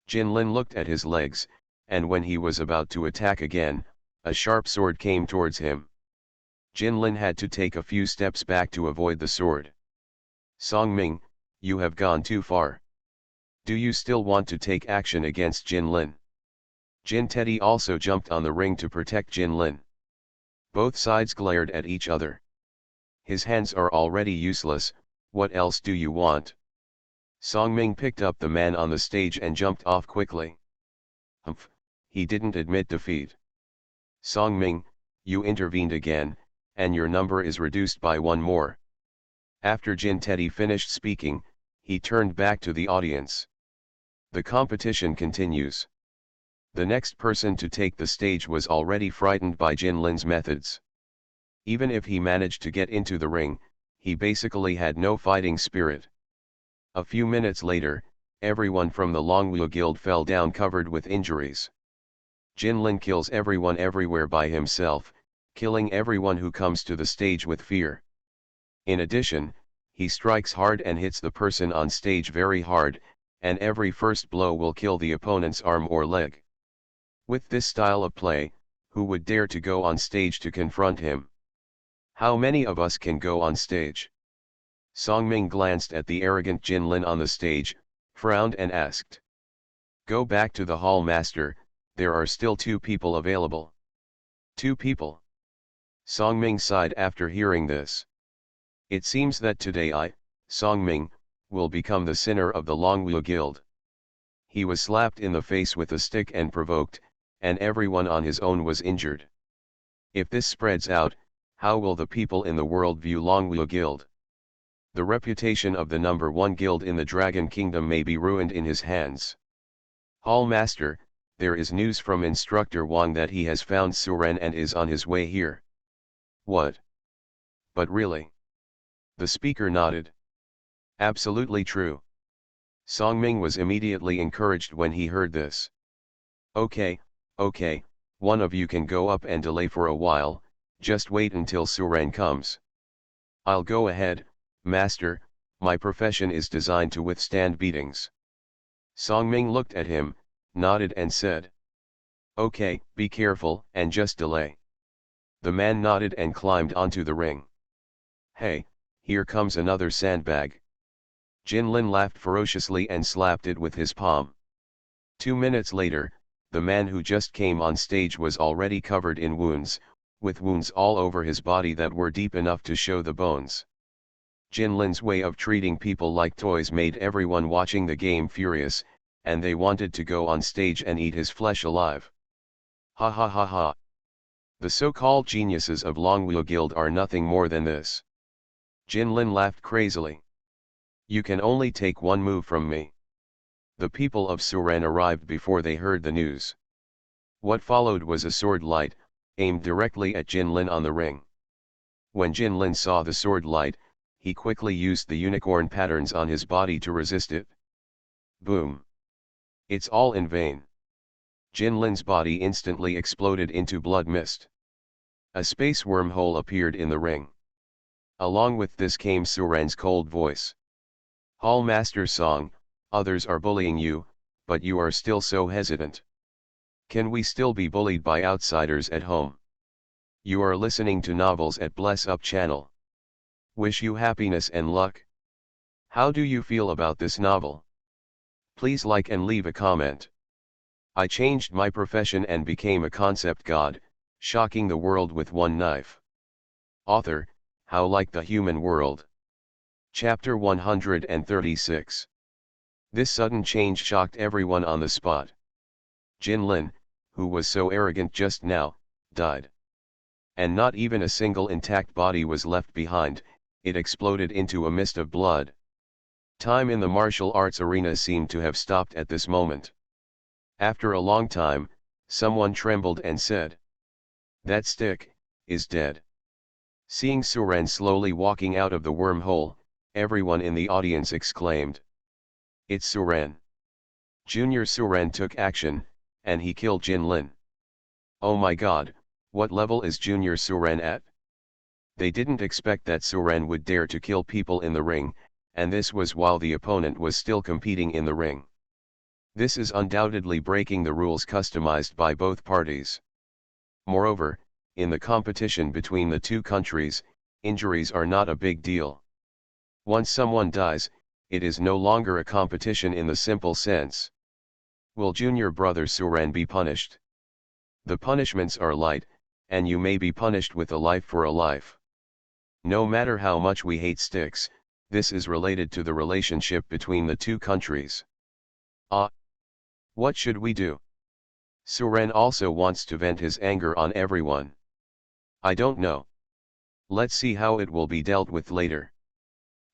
Jinlin looked at his legs, and when he was about to attack again, a sharp sword came towards him. Jinlin had to take a few steps back to avoid the sword. Songming, you have gone too far. Do you still want to take action against Jinlin? Jin Teddy also jumped on the ring to protect Jinlin. Both sides glared at each other. His hands are already useless, what else do you want? Songming picked up the man on the stage and jumped off quickly. Humph, he didn't admit defeat. Songming, you intervened again, and your number is reduced by one more. After Jin Teddy finished speaking, he turned back to the audience. The competition continues. The next person to take the stage was already frightened by Jinlin's methods. Even if he managed to get into the ring, he basically had no fighting spirit. A few minutes later, everyone from the Longwu Guild fell down covered with injuries. Jinlin kills everyone everywhere by himself, killing everyone who comes to the stage with fear. In addition, he strikes hard and hits the person on stage very hard, and every first blow will kill the opponent's arm or leg. With this style of play, who would dare to go on stage to confront him? How many of us can go on stage? Songming glanced at the arrogant Jinlin on the stage, frowned and asked. Go back to the hall, master, there are still 2 people available. 2 people? Songming sighed after hearing this. It seems that today I, Songming, will become the sinner of the Longwu Guild. He was slapped in the face with a stick and provoked, and everyone on his own was injured. If this spreads out, how will the people in the world view Longwu Guild? The reputation of the number 1 guild in the Dragon Kingdom may be ruined in his hands. Hall master, there is news from Instructor Wang that he has found Suren and is on his way here. What? But really? The speaker nodded. Absolutely true. Songming was immediately encouraged when he heard this. Okay, one of you can go up and delay for a while, just wait until Suren comes. I'll go ahead, master, my profession is designed to withstand beatings. Songming looked at him, nodded and said. Okay, be careful and just delay. The man nodded and climbed onto the ring. Hey, here comes another sandbag. Jinlin laughed ferociously and slapped it with his palm. 2 minutes later, the man who just came on stage was already covered in wounds, with wounds all over his body that were deep enough to show the bones. Jinlin's way of treating people like toys made everyone watching the game furious, and they wanted to go on stage and eat his flesh alive. Ha ha ha ha. The so-called geniuses of Longwu Guild are nothing more than this. Jinlin laughed crazily. You can only take one move from me. The people of Suren arrived before they heard the news. What followed was a sword light, aimed directly at Jinlin on the ring. When Jinlin saw the sword light, he quickly used the unicorn patterns on his body to resist it. Boom! It's all in vain. Jinlin's body instantly exploded into blood mist. A space wormhole appeared in the ring. Along with this came Suren's cold voice. Hall Master Song, others are bullying you, but you are still so hesitant. Can we still be bullied by outsiders at home? You are listening to Novels at Bless Up channel. Wish you happiness and luck. How do you feel about this novel? Please like and leave a comment. I changed my profession and became a concept god, shocking the world with one knife. Author, How Like the Human World. Chapter 136. This sudden change shocked everyone on the spot. Jin Lin, who was so arrogant just now, died. And not even a single intact body was left behind, it exploded into a mist of blood. Time in the martial arts arena seemed to have stopped at this moment. After a long time, someone trembled and said, "That stick is dead." Seeing Suren slowly walking out of the wormhole, everyone in the audience exclaimed, "It's Suren." Junior Suren took action, and he killed Jin Lin. Oh my god, what level is Junior Suren at? They didn't expect that Suren would dare to kill people in the ring, and this was while the opponent was still competing in the ring. This is undoubtedly breaking the rules customized by both parties. Moreover, in the competition between the two countries, injuries are not a big deal. Once someone dies, it is no longer a competition in the simple sense. Will junior brother Suren be punished? The punishments are light, and you may be punished with a life for a life. No matter how much we hate sticks, this is related to the relationship between the two countries. What should we do? Suren also wants to vent his anger on everyone. I don't know. Let's see how it will be dealt with later.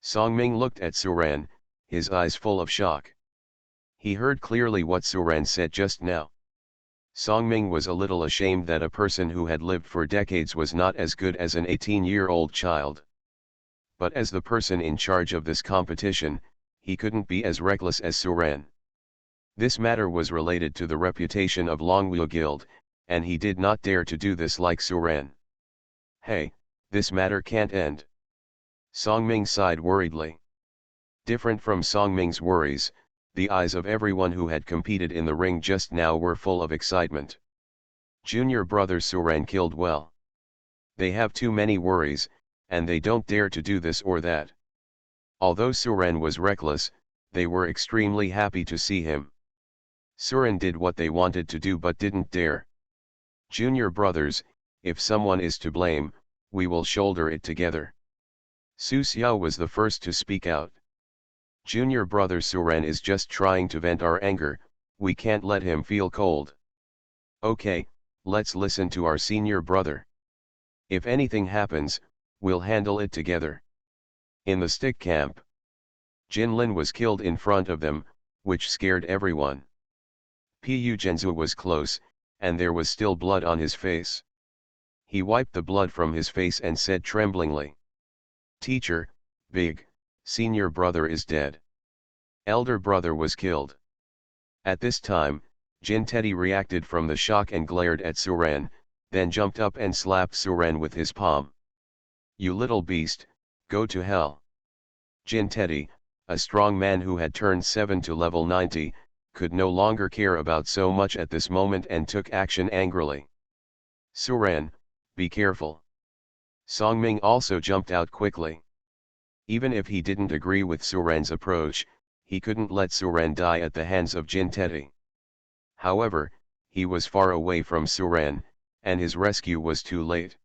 Songming looked at Suren, his eyes full of shock. He heard clearly what Suren said just now. Songming was a little ashamed that a person who had lived for decades was not as good as an 18-year-old child. But as the person in charge of this competition, he couldn't be as reckless as Suren. This matter was related to the reputation of Longwu Guild, and he did not dare to do this like Suren. Hey, this matter can't end. Songming sighed worriedly. Different from Songming's worries, the eyes of everyone who had competed in the ring just now were full of excitement. Junior brother Suren killed well. They have too many worries, and they don't dare to do this or that. Although Suren was reckless, they were extremely happy to see him. Suren did what they wanted to do but didn't dare. Junior brothers, if someone is to blame, we will shoulder it together. Su Xiao was the first to speak out. Junior brother Suren is just trying to vent our anger, we can't let him feel cold. Okay, let's listen to our senior brother. If anything happens, we'll handle it together. In the stick camp, Jin Lin was killed in front of them, which scared everyone. Pu Zhenzu was close, and there was still blood on his face. He wiped the blood from his face and said tremblingly, "Teacher, big, senior brother is dead. Elder brother was killed." At this time, Jin Teddy reacted from the shock and glared at Suren, then jumped up and slapped Suren with his palm. "You little beast, go to hell." Jin Teddy, a strong man who had turned 7 to level 90, could no longer care about so much at this moment and took action angrily. "Suren, be careful." Songming also jumped out quickly. Even if he didn't agree with Suren's approach, he couldn't let Suren die at the hands of Jin Teddy. However, he was far away from Suren, and his rescue was too late.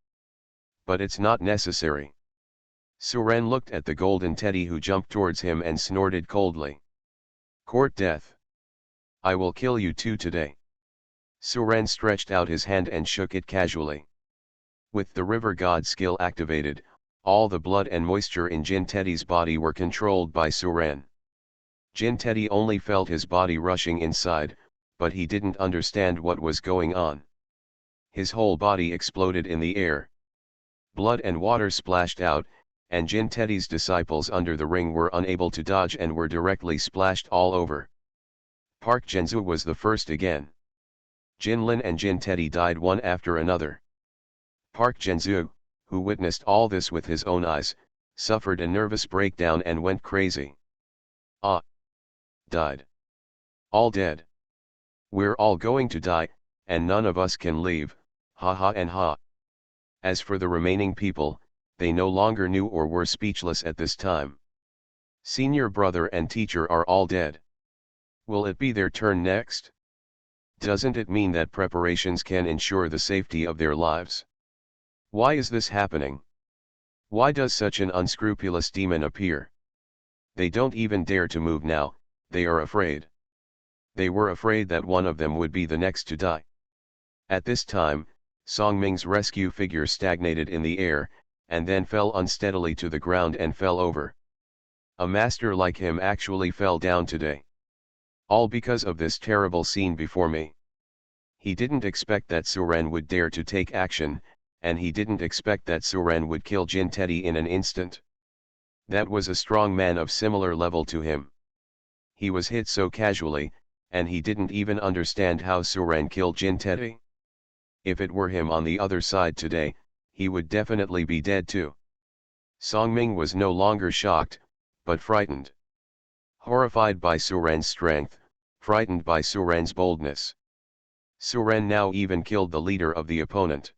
But it's not necessary. Suren looked at the golden teddy who jumped towards him and snorted coldly. "Court death. I will kill you too today." Suren stretched out his hand and shook it casually. With the river god skill activated, all the blood and moisture in Jin Teddy's body were controlled by Suren. Jin Teddy only felt his body rushing inside, but he didn't understand what was going on. His whole body exploded in the air. Blood and water splashed out, and Jin Teddy's disciples under the ring were unable to dodge and were directly splashed all over. Park Zhenzu was the first again. Jin Lin and Jin Teddy died one after another. Park Zhenzu, who witnessed all this with his own eyes, suffered a nervous breakdown and went crazy. Died. All dead. We're all going to die, and none of us can leave, ha ha and ha. As for the remaining people, they no longer knew or were speechless at this time. Senior brother and teacher are all dead. Will it be their turn next? Doesn't it mean that preparations can ensure the safety of their lives? Why is this happening? Why does such an unscrupulous demon appear? They don't even dare to move now, they are afraid. They were afraid that one of them would be the next to die. At this time, Songming's rescue figure stagnated in the air, and then fell unsteadily to the ground and fell over. A master like him actually fell down today. All because of this terrible scene before me. He didn't expect that Suren would dare to take action, and he didn't expect that Suren would kill Jin Teddy in an instant. That was a strong man of similar level to him. He was hit so casually, and he didn't even understand how Suren killed Jin Teddy. If it were him on the other side today, he would definitely be dead too. Songming was no longer shocked, but frightened. Horrified by Suren's strength, frightened by Suren's boldness. Suren now even killed the leader of the opponent.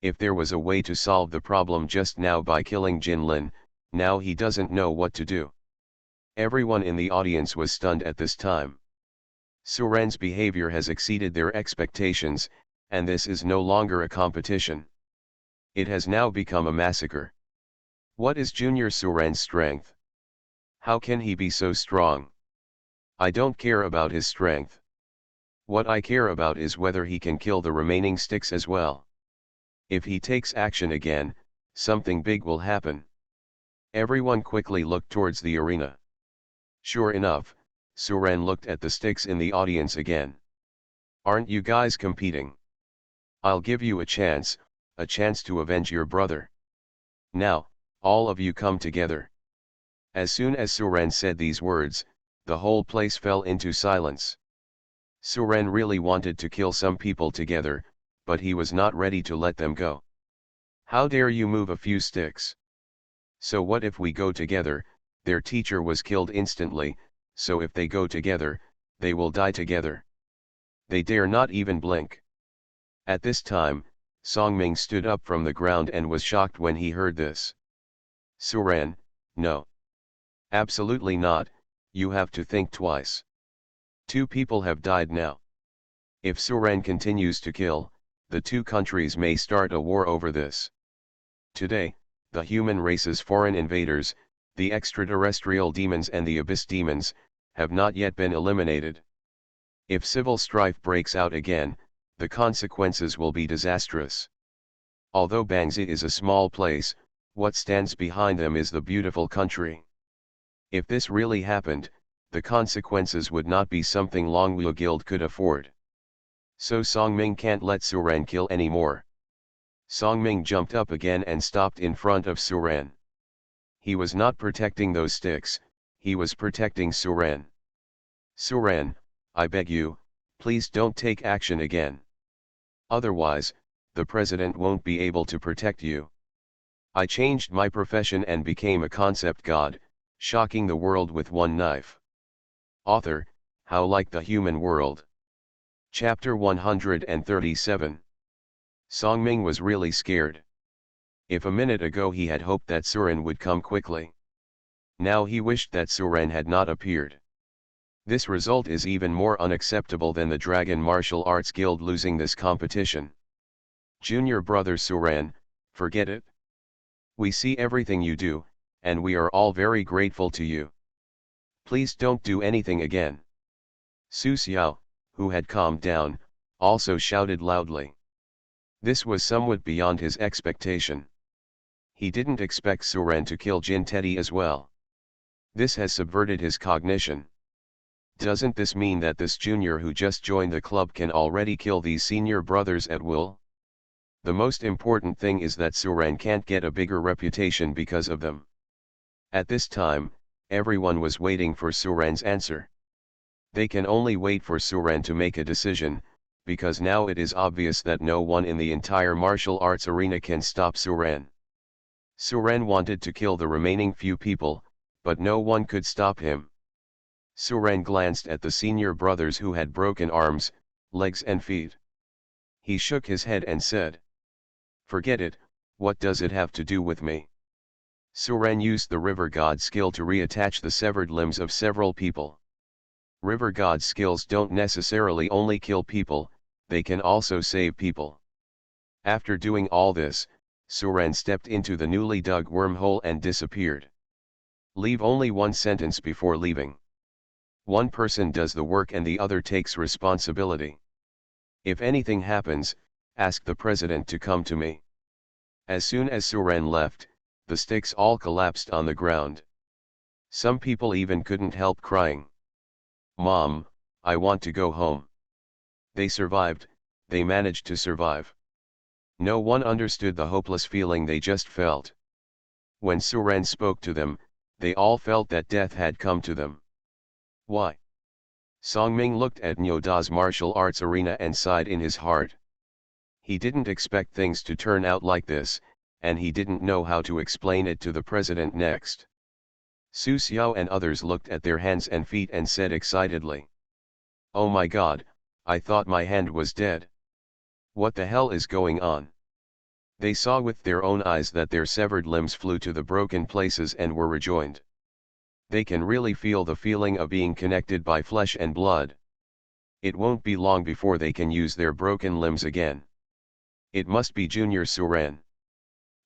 If there was a way to solve the problem just now by killing Jin Lin, now he doesn't know what to do. Everyone in the audience was stunned at this time. Suren's behavior has exceeded their expectations, and this is no longer a competition. It has now become a massacre. What is Junior Suren's strength? How can he be so strong? I don't care about his strength. What I care about is whether he can kill the remaining sticks as well. If he takes action again, something big will happen. Everyone quickly looked towards the arena. Sure enough, Suren looked at the sticks in the audience again. Aren't you guys competing? I'll give you a chance to avenge your brother. Now, all of you come together. As soon as Suren said these words, the whole place fell into silence. Suren really wanted to kill some people together, but he was not ready to let them go. How dare you move a few sticks? So what if we go together? Their teacher was killed instantly, so if they go together, they will die together. They dare not even blink. At this time, Songming stood up from the ground and was shocked when he heard this. Suren, no. Absolutely not, you have to think twice. 2 people have died now. If Suren continues to kill, the 2 countries may start a war over this. Today, the human race's foreign invaders, the extraterrestrial demons and the abyss demons, have not yet been eliminated. If civil strife breaks out again, the consequences will be disastrous. Although Bangzi is a small place, what stands behind them is the beautiful country. If this really happened, the consequences would not be something Longwu Guild could afford. So Songming can't let Suren kill anymore. Songming jumped up again and stopped in front of Suren. He was not protecting those sticks, he was protecting Suren. Suren, I beg you, please don't take action again. Otherwise, the president won't be able to protect you. I changed my profession and became a concept god, shocking the world with one knife. Author, How Like the Human World. Chapter 137. Songming was really scared. If a minute ago he had hoped that Suren would come quickly. Now he wished that Suren had not appeared. This result is even more unacceptable than the Dragon Martial Arts Guild losing this competition. Junior brother Suren, forget it. We see everything you do, and we are all very grateful to you. Please don't do anything again. Su Xiao, who had calmed down, also shouted loudly. This was somewhat beyond his expectation. He didn't expect Suren to kill Jin Teddy as well. This has subverted his cognition. Doesn't this mean that this junior who just joined the club can already kill these senior brothers at will? The most important thing is that Suren can't get a bigger reputation because of them. At this time, everyone was waiting for Suren's answer. They can only wait for Suren to make a decision, because now it is obvious that no one in the entire martial arts arena can stop Suren. Suren wanted to kill the remaining few people, but no one could stop him. Suren glanced at the senior brothers who had broken arms, legs and feet. He shook his head and said, "Forget it, what does it have to do with me?" Suren used the river god skill to reattach the severed limbs of several people. River god skills don't necessarily only kill people, they can also save people. After doing all this, Suren stepped into the newly dug wormhole and disappeared. Leave only one sentence before leaving. One person does the work and the other takes responsibility. If anything happens, ask the president to come to me. As soon as Suren left, the sticks all collapsed on the ground. Some people even couldn't help crying. "Mom, I want to go home." They survived, they managed to survive. No one understood the hopeless feeling they just felt. When Suren spoke to them, they all felt that death had come to them. Why? Songming looked at Nyoda's martial arts arena and sighed in his heart. He didn't expect things to turn out like this, and he didn't know how to explain it to the president next. Su Xiao and others looked at their hands and feet and said excitedly, "Oh my god, I thought my hand was dead. What the hell is going on?" They saw with their own eyes that their severed limbs flew to the broken places and were rejoined. They can really feel the feeling of being connected by flesh and blood. It won't be long before they can use their broken limbs again. It must be Junior Suren.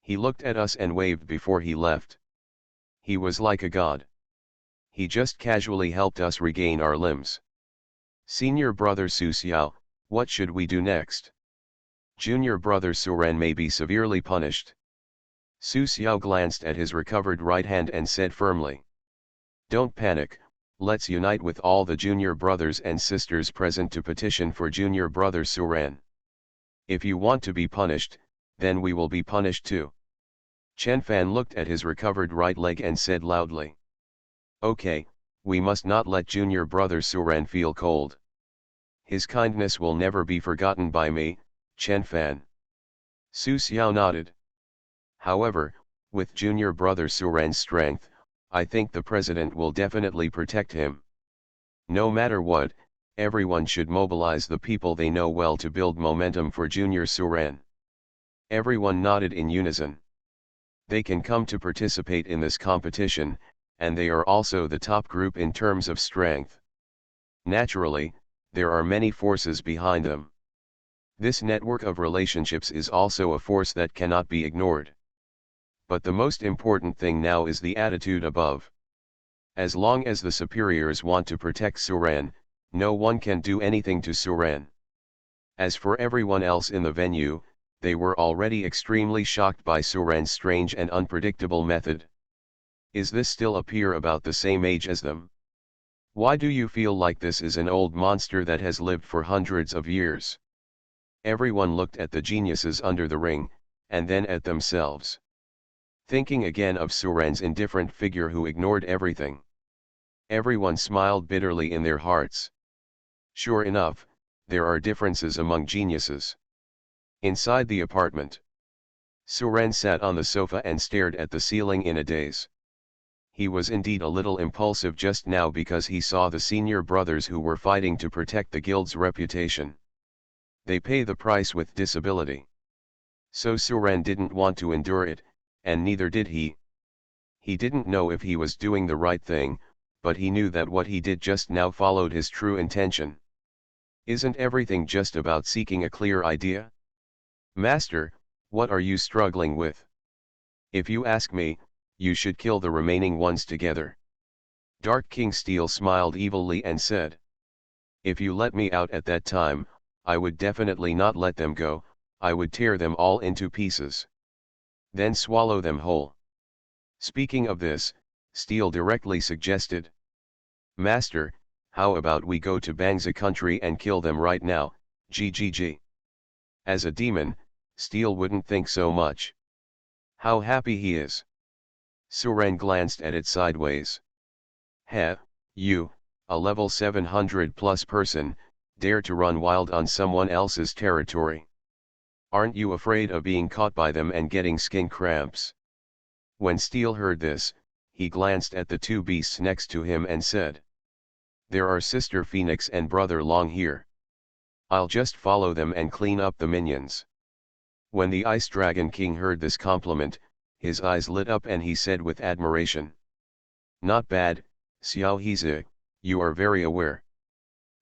He looked at us and waved before he left. He was like a god. He just casually helped us regain our limbs. Senior brother Su Xiao, what should we do next? Junior brother Suren may be severely punished. Su Xiao glanced at his recovered right hand and said firmly, "Don't panic, let's unite with all the junior brothers and sisters present to petition for junior brother Suren. If you want to be punished, then we will be punished too." Chen Fan looked at his recovered right leg and said loudly, "Okay, we must not let junior brother Suren feel cold. His kindness will never be forgotten by me, Chen Fan." Su Xiao nodded. "However, with junior brother Suren's strength, I think the president will definitely protect him. No matter what, everyone should mobilize the people they know well to build momentum for junior Suren." Everyone nodded in unison. They can come to participate in this competition, and they are also the top group in terms of strength. Naturally, there are many forces behind them. This network of relationships is also a force that cannot be ignored. But the most important thing now is the attitude above. As long as the superiors want to protect Suren, no one can do anything to Suren. As for everyone else in the venue, they were already extremely shocked by Suren's strange and unpredictable method. Is this still a peer about the same age as them? Why do you feel like this is an old monster that has lived for hundreds of years? Everyone looked at the geniuses under the ring, and then at themselves. Thinking again of Suren's indifferent figure who ignored everything. Everyone smiled bitterly in their hearts. Sure enough, there are differences among geniuses. Inside the apartment, Suren sat on the sofa and stared at the ceiling in a daze. He was indeed a little impulsive just now because he saw the senior brothers who were fighting to protect the guild's reputation. They pay the price with disability. So Suren didn't want to endure it, and neither did he. He didn't know if he was doing the right thing, but he knew that what he did just now followed his true intention. Isn't everything just about seeking a clear idea? Master, what are you struggling with? If you ask me, you should kill the remaining ones together. Dark King Steel smiled evilly and said, "If you let me out at that time, I would definitely not let them go, I would tear them all into pieces. Then swallow them whole." Speaking of this, Steel directly suggested, "Master, how about we go to Bangza country and kill them right now, GGG. As a demon, Steel wouldn't think so much. How happy he is." Suren glanced at it sideways. "Heh, you, a level 700 plus person, dare to run wild on someone else's territory. Aren't you afraid of being caught by them and getting skin cramps?" When Steel heard this, he glanced at the two beasts next to him and said, There are Sister Phoenix and Brother Long here. I'll just follow them and clean up the minions. When the Ice Dragon King heard this compliment, his eyes lit up and he said with admiration. Not bad, Xiao Hizi, you are very aware.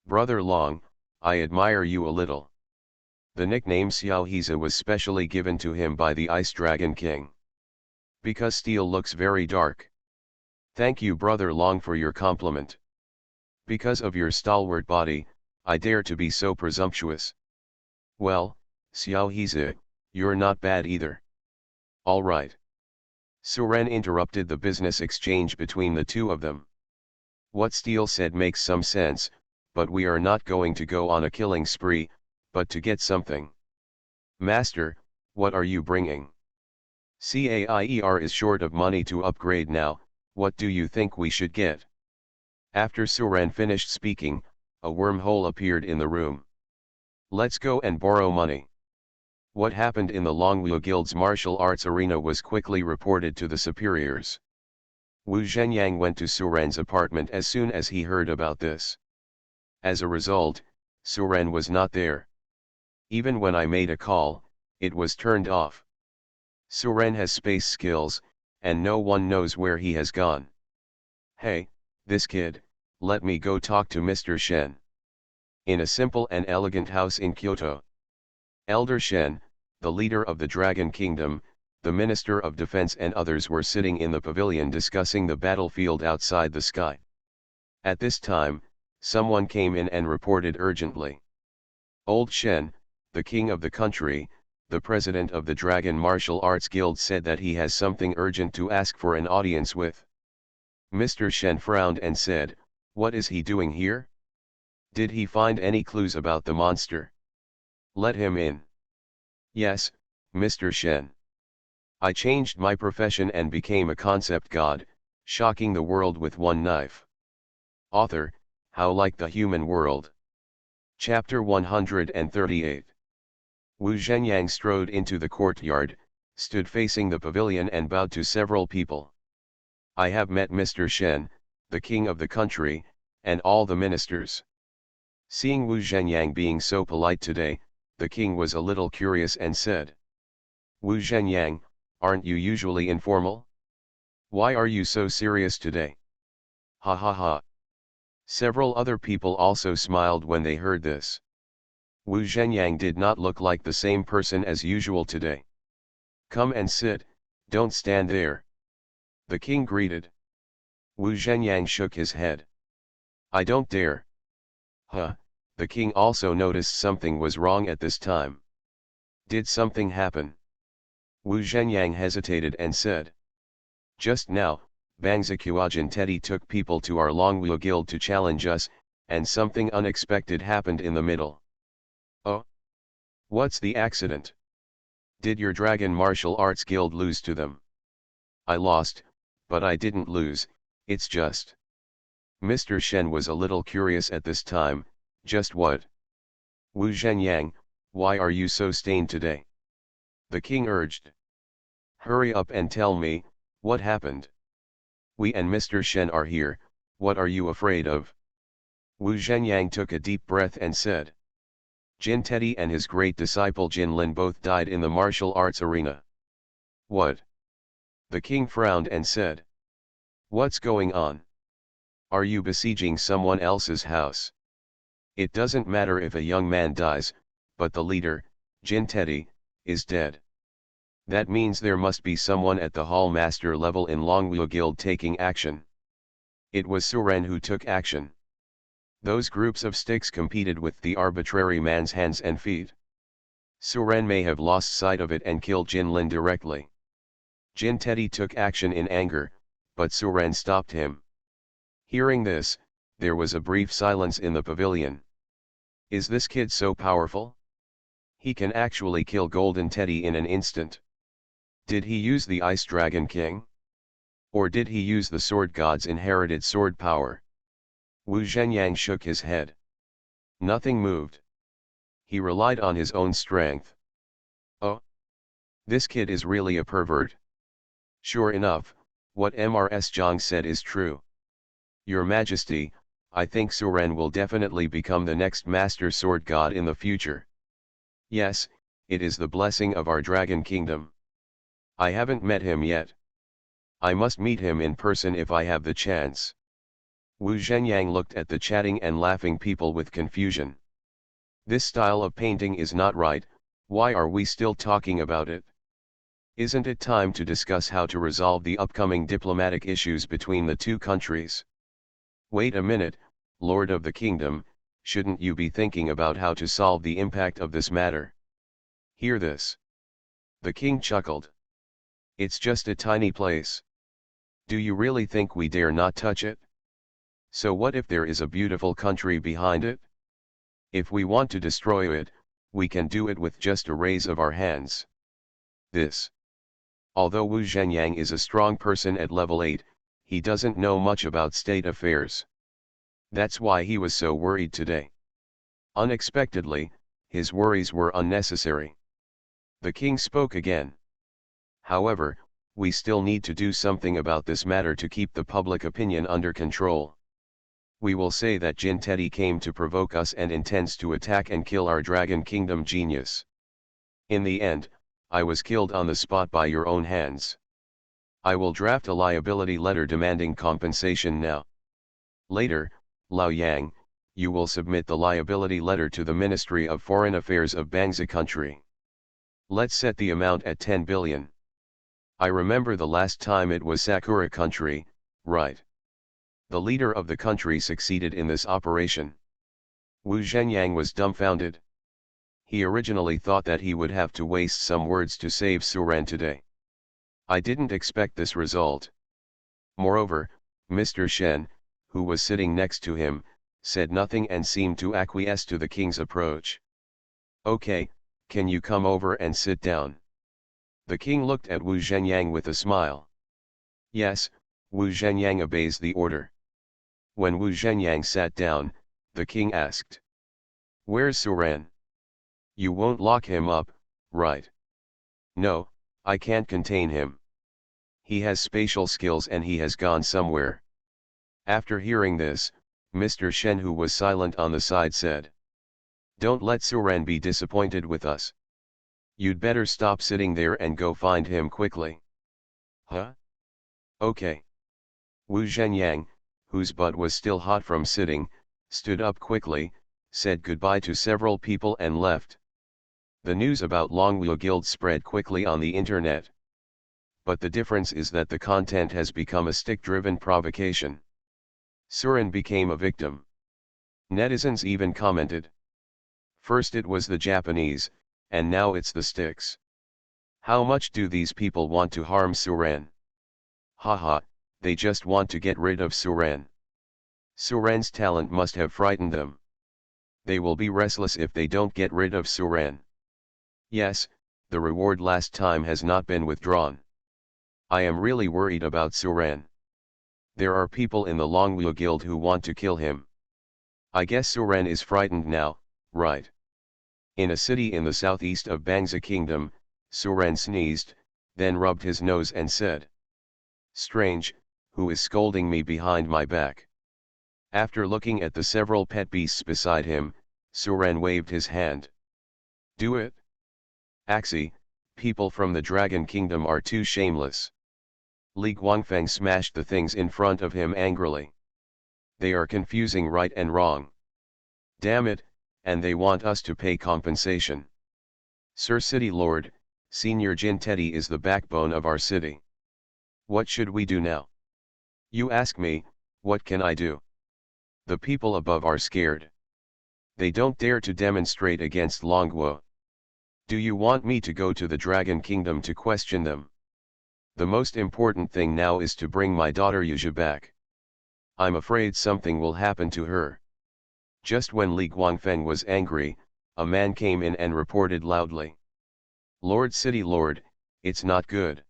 Brother Long, I admire you a little. The nickname Xiao Hizi was specially given to him by the Ice Dragon King. Because steel looks very dark. Thank you Brother Long for your compliment. Because of your stalwart body, I dare to be so presumptuous. Well, Xiao Hizi, you're not bad either. All right. Suren interrupted the business exchange between the two of them. What Steele said makes some sense, but we are not going to go on a killing spree, but to get something. Master, what are you bringing? Cair is short of money to upgrade now, what do you think we should get? After Suren finished speaking, a wormhole appeared in the room. Let's go and borrow money. What happened in the Longwu Guild's martial arts arena was quickly reported to the superiors. Wu Zhenyang went to Suren's apartment as soon as he heard about this. As a result, Suren was not there. Even when I made a call, it was turned off. Suren has space skills, and no one knows where he has gone. Hey, this kid, let me go talk to Mr. Shen. In a simple and elegant house in Kyoto. Elder Shen, the leader of the Dragon Kingdom, the Minister of Defense and others were sitting in the pavilion discussing the battlefield outside the sky. At this time, someone came in and reported urgently. Old Shen, the king of the country, the president of the Dragon Martial Arts Guild said that he has something urgent to ask for an audience with. Mr. Shen frowned and said, what is he doing here? Did he find any clues about the monster? Let him in. Yes, Mr. Shen. I changed my profession and became a concept god, shocking the world with one knife. Author, How Like the Human World. Chapter 138. Wu Zhenyang strode into the courtyard, stood facing the pavilion and bowed to several people. I have met Mr. Shen, the king of the country, and all the ministers. Seeing Wu Zhenyang being so polite today, the king was a little curious and said. Wu Zhenyang, aren't you usually informal? Why are you so serious today? Ha ha ha. Several other people also smiled when they heard this. Wu Zhenyang did not look like the same person as usual today. Come and sit, don't stand there. The king greeted. Wu Zhenyang shook his head. I don't dare. Huh, the king also noticed something was wrong at this time. Did something happen? Wu Zhenyang hesitated and said. Just now, Bangzakuajin Teddy took people to our Longwu Guild to challenge us, and something unexpected happened in the middle. Oh? What's the accident? Did your Dragon Martial Arts Guild lose to them? I lost, but I didn't lose, it's just. Mr. Shen was a little curious at this time, just what? Wu Zhenyang, why are you so stained today? The king urged. Hurry up and tell me, what happened? We and Mr. Shen are here, what are you afraid of? Wu Zhenyang took a deep breath and said. Jin Teddy and his great disciple Jin Lin both died in the martial arts arena. What? The king frowned and said. What's going on? Are you besieging someone else's house? It doesn't matter if a young man dies, but the leader, Jin Teddy, is dead. That means there must be someone at the hall master level in Longwu Guild taking action. It was Suren who took action. Those groups of sticks competed with the arbitrary man's hands and feet. Suren may have lost sight of it and killed Jin Lin directly. Jin Teddy took action in anger, but Suren stopped him. Hearing this, there was a brief silence in the pavilion. Is this kid so powerful? He can actually kill Golden Teddy in an instant. Did he use the Ice Dragon King? Or did he use the Sword God's inherited sword power? Wu Zhenyang shook his head. Nothing moved. He relied on his own strength. Oh? This kid is really a pervert. Sure enough, what Mrs. Zhang said is true. Your Majesty, I think Suren will definitely become the next master sword god in the future. Yes, it is the blessing of our dragon kingdom. I haven't met him yet. I must meet him in person if I have the chance. Wu Zhenyang looked at the chatting and laughing people with confusion. This style of painting is not right. Why are we still talking about it? Isn't it time to discuss how to resolve the upcoming diplomatic issues between the two countries? Wait a minute, Lord of the Kingdom, shouldn't you be thinking about how to solve the impact of this matter? Hear this. The king chuckled. It's just a tiny place. Do you really think we dare not touch it? So what if there is a beautiful country behind it? If we want to destroy it, we can do it with just a raise of our hands. Although Wu Zhenyang is a strong person at level 8, he doesn't know much about state affairs. That's why he was so worried today. Unexpectedly, his worries were unnecessary. The king spoke again. However, we still need to do something about this matter to keep the public opinion under control. We will say that Jin Teddy came to provoke us and intends to attack and kill our Dragon Kingdom genius. In the end, I was killed on the spot by your own hands. I will draft a liability letter demanding compensation now. Later, Lao Yang, you will submit the liability letter to the Ministry of Foreign Affairs of Bangsa country. Let's set the amount at 10 billion. I remember the last time it was Sakura country, right? The leader of the country succeeded in this operation. Wu Zhenyang was dumbfounded. He originally thought that he would have to waste some words to save Suren today. I didn't expect this result. Moreover, Mr. Shen, who was sitting next to him, said nothing and seemed to acquiesce to the king's approach. Okay, can you come over and sit down? The king looked at Wu Zhenyang with a smile. Yes, Wu Zhenyang obeys the order. When Wu Zhenyang sat down, the king asked. Where's Suren? You won't lock him up, right? No, I can't contain him. He has spatial skills and he has gone somewhere. After hearing this, Mr. Shen, who was silent on the side, said. Don't let Suren be disappointed with us. You'd better stop sitting there and go find him quickly. Huh? Okay. Wu Zhenyang, whose butt was still hot from sitting, stood up quickly, said goodbye to several people and left. The news about Longwu Guild spread quickly on the internet. But the difference is that the content has become a stick-driven provocation. Suren became a victim. Netizens even commented. First it was the Japanese, and now it's the sticks. How much do these people want to harm Suren? Haha, they just want to get rid of Suren. Suren's talent must have frightened them. They will be restless if they don't get rid of Suren. Yes, the reward last time has not been withdrawn. I am really worried about Suren. There are people in the Longwu Guild who want to kill him. I guess Suren is frightened now, right? In a city in the southeast of Bangsa Kingdom, Suren sneezed, then rubbed his nose and said. Strange, who is scolding me behind my back? After looking at the several pet beasts beside him, Suren waved his hand. Do it? Axie, people from the Dragon Kingdom are too shameless. Li Guangfeng smashed the things in front of him angrily. They are confusing right and wrong. Damn it, and they want us to pay compensation. Sir City Lord, Senior Jin Teddy is the backbone of our city. What should we do now? You ask me, what can I do? The people above are scared. They don't dare to demonstrate against Longwu. Do you want me to go to the Dragon Kingdom to question them? The most important thing now is to bring my daughter Yuzha back. I'm afraid something will happen to her. Just when Li Guangfeng was angry, a man came in and reported loudly. Lord City Lord, it's not good.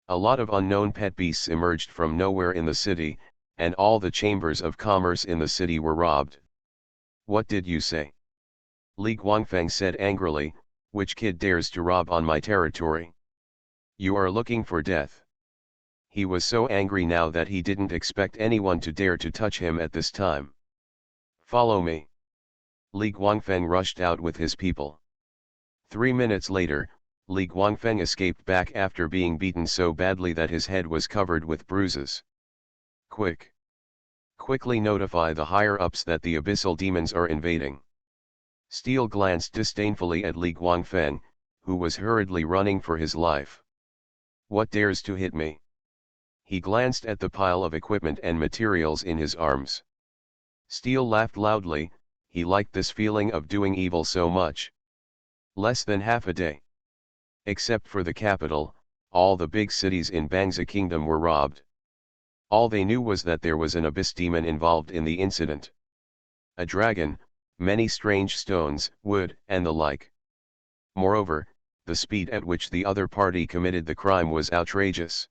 A lot of unknown pet beasts emerged from nowhere in the city, and all the chambers of commerce in the city were robbed. What did you say? Li Guangfeng said angrily, which kid dares to rob on my territory? You are looking for death. He was so angry now that he didn't expect anyone to dare to touch him at this time. Follow me. Li Guangfeng rushed out with his people. 3 minutes later, Li Guangfeng escaped back after being beaten so badly that his head was covered with bruises. Quick! Quickly notify the higher-ups that the abyssal demons are invading. Steele glanced disdainfully at Li Guangfeng, who was hurriedly running for his life. What dares to hit me? He glanced at the pile of equipment and materials in his arms. Steele laughed loudly, he liked this feeling of doing evil so much. Less than half a day. Except for the capital, all the big cities in Bangsa Kingdom were robbed. All they knew was that there was an abyss demon involved in the incident. A dragon, many strange stones, wood, and the like. Moreover, the speed at which the other party committed the crime was outrageous.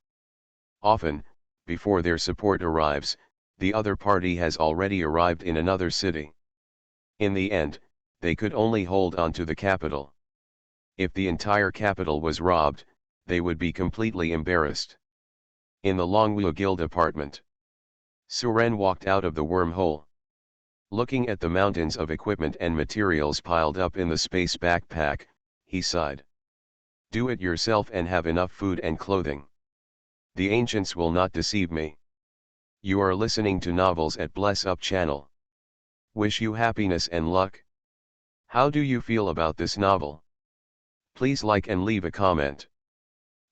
Often, before their support arrives, the other party has already arrived in another city. In the end, they could only hold on to the capital. If the entire capital was robbed, they would be completely embarrassed. In the Longwu Guild apartment, Suren walked out of the wormhole. Looking at the mountains of equipment and materials piled up in the space backpack, he sighed. Do it yourself and have enough food and clothing. The ancients will not deceive me. You are listening to novels at Bless Up channel. Wish you happiness and luck. How do you feel about this novel? Please like and leave a comment.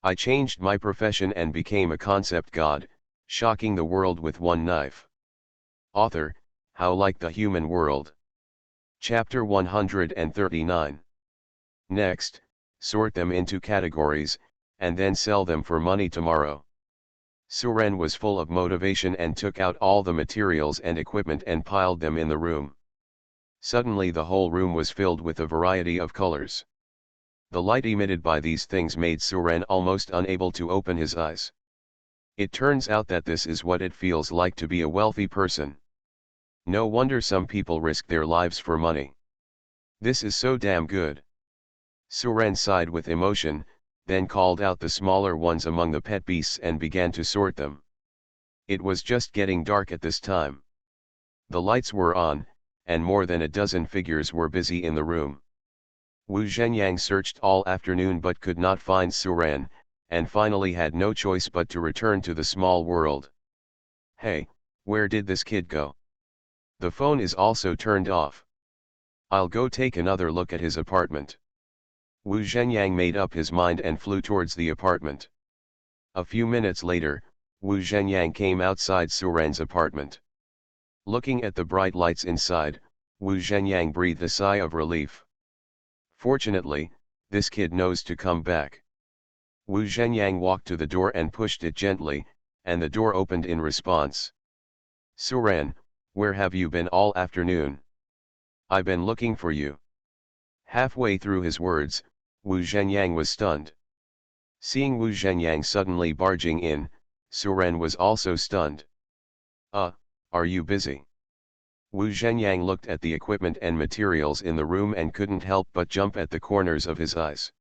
I changed my profession and became a concept god, shocking the world with one knife. Author, How Like the Human World. Chapter 139. Next, sort them into categories, and then sell them for money tomorrow. Suren was full of motivation and took out all the materials and equipment and piled them in the room. Suddenly the whole room was filled with a variety of colors. The light emitted by these things made Suren almost unable to open his eyes. It turns out that this is what it feels like to be a wealthy person. No wonder some people risk their lives for money. This is so damn good. Suren sighed with emotion, then called out the smaller ones among the pet beasts and began to sort them. It was just getting dark at this time. The lights were on, and more than a dozen figures were busy in the room. Wu Zhenyang searched all afternoon but could not find Suren, and finally had no choice but to return to the small world. Hey, where did this kid go? The phone is also turned off. I'll go take another look at his apartment. Wu Zhenyang made up his mind and flew towards the apartment. A few minutes later, Wu Zhenyang came outside Suren's apartment. Looking at the bright lights inside, Wu Zhenyang breathed a sigh of relief. Fortunately, this kid knows to come back. Wu Zhenyang walked to the door and pushed it gently, and the door opened in response. Suren, where have you been all afternoon? I've been looking for you. Halfway through his words, Wu Zhenyang was stunned. Seeing Wu Zhenyang suddenly barging in, Suren was also stunned. Are you busy? Wu Zhenyang looked at the equipment and materials in the room and couldn't help but jump at the corners of his eyes.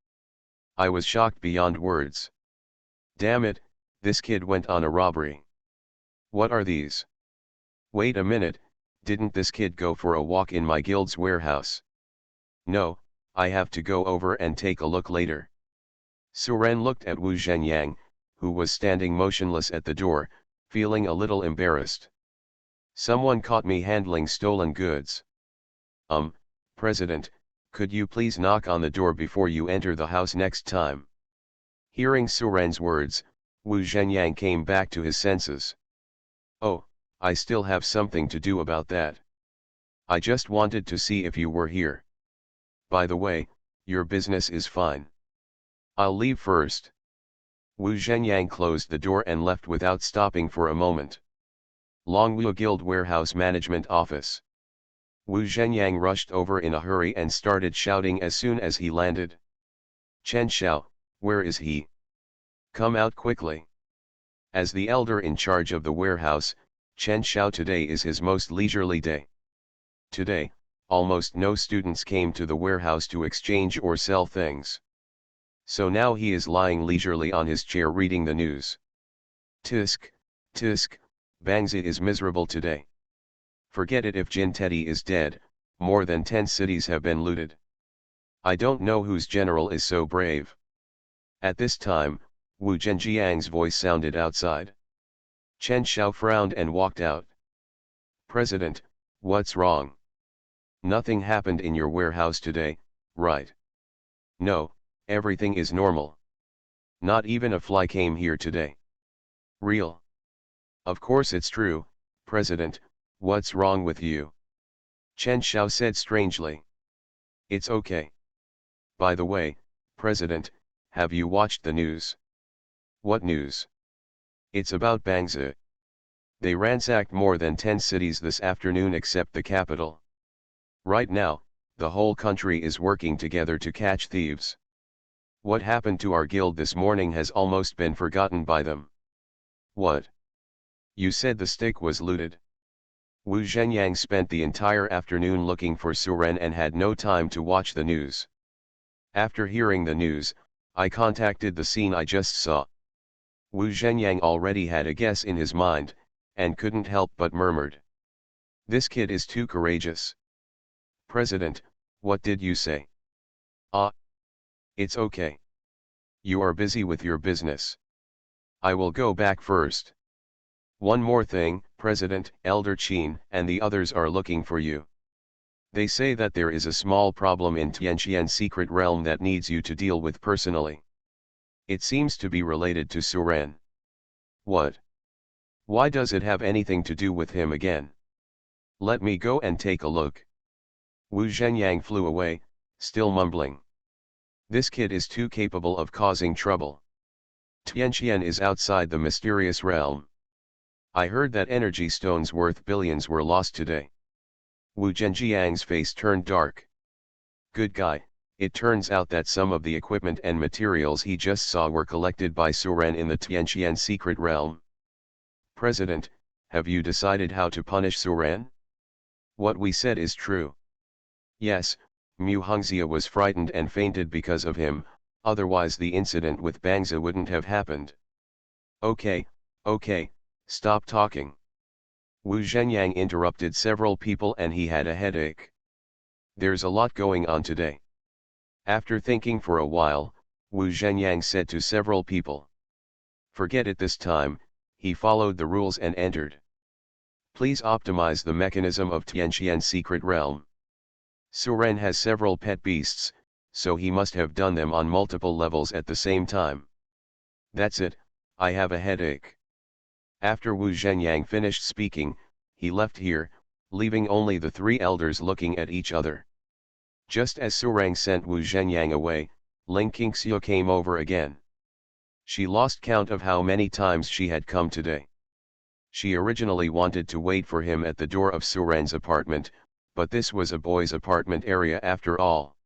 I was shocked beyond words. Damn it, this kid went on a robbery. What are these? Wait a minute, didn't this kid go for a walk in my guild's warehouse? No, I have to go over and take a look later. Suren looked at Wu Zhenyang, who was standing motionless at the door, feeling a little embarrassed. Someone caught me handling stolen goods. President, could you please knock on the door before you enter the house next time? Hearing Suren's words, Wu Zhenyang came back to his senses. Oh, I still have something to do about that. I just wanted to see if you were here. By the way, your business is fine. I'll leave first. Wu Zhenyang closed the door and left without stopping for a moment. Longwu Guild Warehouse Management Office. Wu Zhenyang rushed over in a hurry and started shouting as soon as he landed. Chen Xiao, where is he? Come out quickly. As the elder in charge of the warehouse, Chen Xiao today is his most leisurely day. Today, almost no students came to the warehouse to exchange or sell things. So now he is lying leisurely on his chair reading the news. Tisk, tisk, Bangsa is miserable today. Forget it if Jin Teddy is dead, more than 10 cities have been looted. I don't know whose general is so brave. At this time, Wu Zhenjiang's voice sounded outside. Chen Xiao frowned and walked out. President, what's wrong? Nothing happened in your warehouse today, right? No, everything is normal. Not even a fly came here today. Real? Of course it's true, President, what's wrong with you? Chen Xiao said strangely. It's okay. By the way, President, have you watched the news? What news? It's about Bangzi. They ransacked more than 10 cities this afternoon except the capital. Right now, the whole country is working together to catch thieves. What happened to our guild this morning has almost been forgotten by them. What? You said the stick was looted. Wu Zhenyang spent the entire afternoon looking for Suren and had no time to watch the news. After hearing the news, I contacted the scene I just saw. Wu Zhenyang already had a guess in his mind, and couldn't help but murmured. This kid is too courageous. President, what did you say? Ah. It's okay. You are busy with your business. I will go back first. One more thing, President, Elder Qin and the others are looking for you. They say that there is a small problem in Tianqian secret realm that needs you to deal with personally. It seems to be related to Suren. What? Why does it have anything to do with him again? Let me go and take a look. Wu Zhenyang flew away, still mumbling. This kid is too capable of causing trouble. Tianqian is outside the mysterious realm. I heard that energy stones worth billions were lost today. Wu Zhenjiang's face turned dark. Good guy, it turns out that some of the equipment and materials he just saw were collected by Suren in the Tianqian secret realm. President, have you decided how to punish Suren? What we said is true. Yes, Mu Hongxia was frightened and fainted because of him, otherwise the incident with Bangzi wouldn't have happened. Okay, stop talking. Wu Zhenyang interrupted several people and he had a headache. There's a lot going on today. After thinking for a while, Wu Zhenyang said to several people. Forget it this time, he followed the rules and entered. Please optimize the mechanism of Tianqian's secret realm. Suren has several pet beasts, so he must have done them on multiple levels at the same time. That's it, I have a headache. After Wu Zhenyang finished speaking, he left here, leaving only the three elders looking at each other. Just as Surang sent Wu Zhenyang away, Ling Qingxiu came over again. She lost count of how many times she had come today. She originally wanted to wait for him at the door of Surang's apartment, but this was a boys' apartment area after all.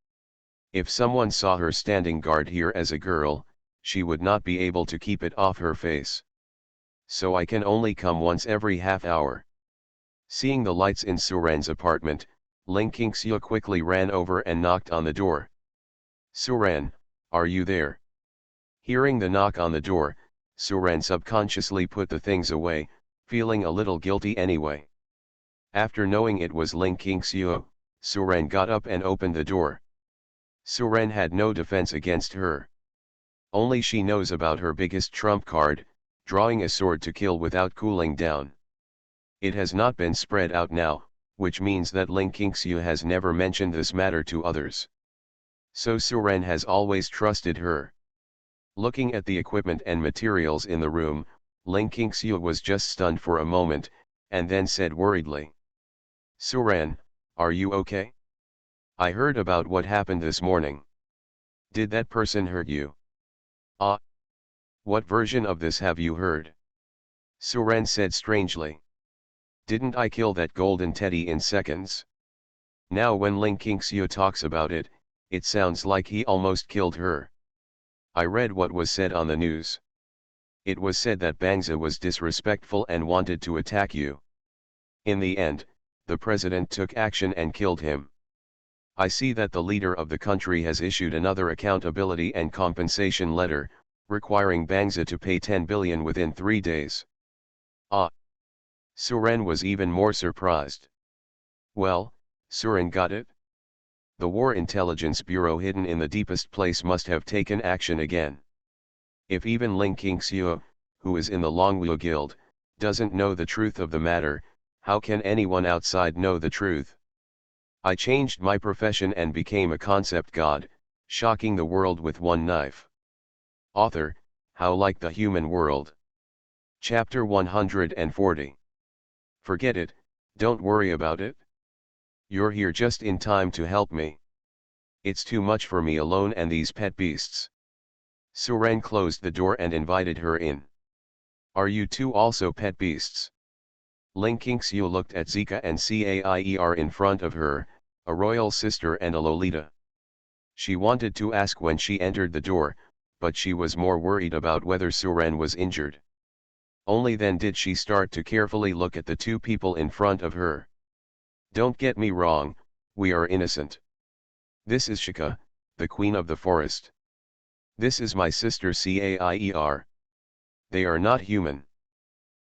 If someone saw her standing guard here as a girl, she would not be able to keep it off her face. So I can only come once every half hour. Seeing the lights in Surang's apartment, Ling Qingxiu quickly ran over and knocked on the door. Suran, are you there? Hearing the knock on the door, Suran subconsciously put the things away, feeling a little guilty anyway. After knowing it was Ling Qingxiu, Suren got up and opened the door. Suren had no defense against her. Only she knows about her biggest trump card, drawing a sword to kill without cooling down. It has not been spread out now, which means that Ling Qingxiu has never mentioned this matter to others. So Suren has always trusted her. Looking at the equipment and materials in the room, Ling Qingxiu was just stunned for a moment, and then said worriedly. Suren, are you okay? I heard about what happened this morning. Did that person hurt you? Ah. What version of this have you heard? Suren said strangely. Didn't I kill that golden teddy in seconds? Now when Ling Qingxiu talks about it, it sounds like he almost killed her. I read what was said on the news. It was said that Bangzi was disrespectful and wanted to attack you. In the end, the president took action and killed him. I see that the leader of the country has issued another accountability and compensation letter, requiring Bangzi to pay 10 billion within 3 days. Ah! Suren was even more surprised. Well, Suren got it? The War Intelligence Bureau hidden in the deepest place must have taken action again. If even Ling Qingxiu, who is in the Longwu Guild, doesn't know the truth of the matter, how can anyone outside know the truth? I changed my profession and became a concept god, shocking the world with one knife. Author, How Like the Human World. Chapter 140. Forget it, don't worry about it. You're here just in time to help me. It's too much for me alone and these pet beasts. Suren closed the door and invited her in. Are you two also pet beasts? Ling Qingxiu looked at Zika and Caier in front of her, a royal sister and a Lolita. She wanted to ask when she entered the door, but she was more worried about whether Suren was injured. Only then did she start to carefully look at the two people in front of her. Don't get me wrong, we are innocent. This is Shika, the queen of the forest. This is my sister Caier. They are not human.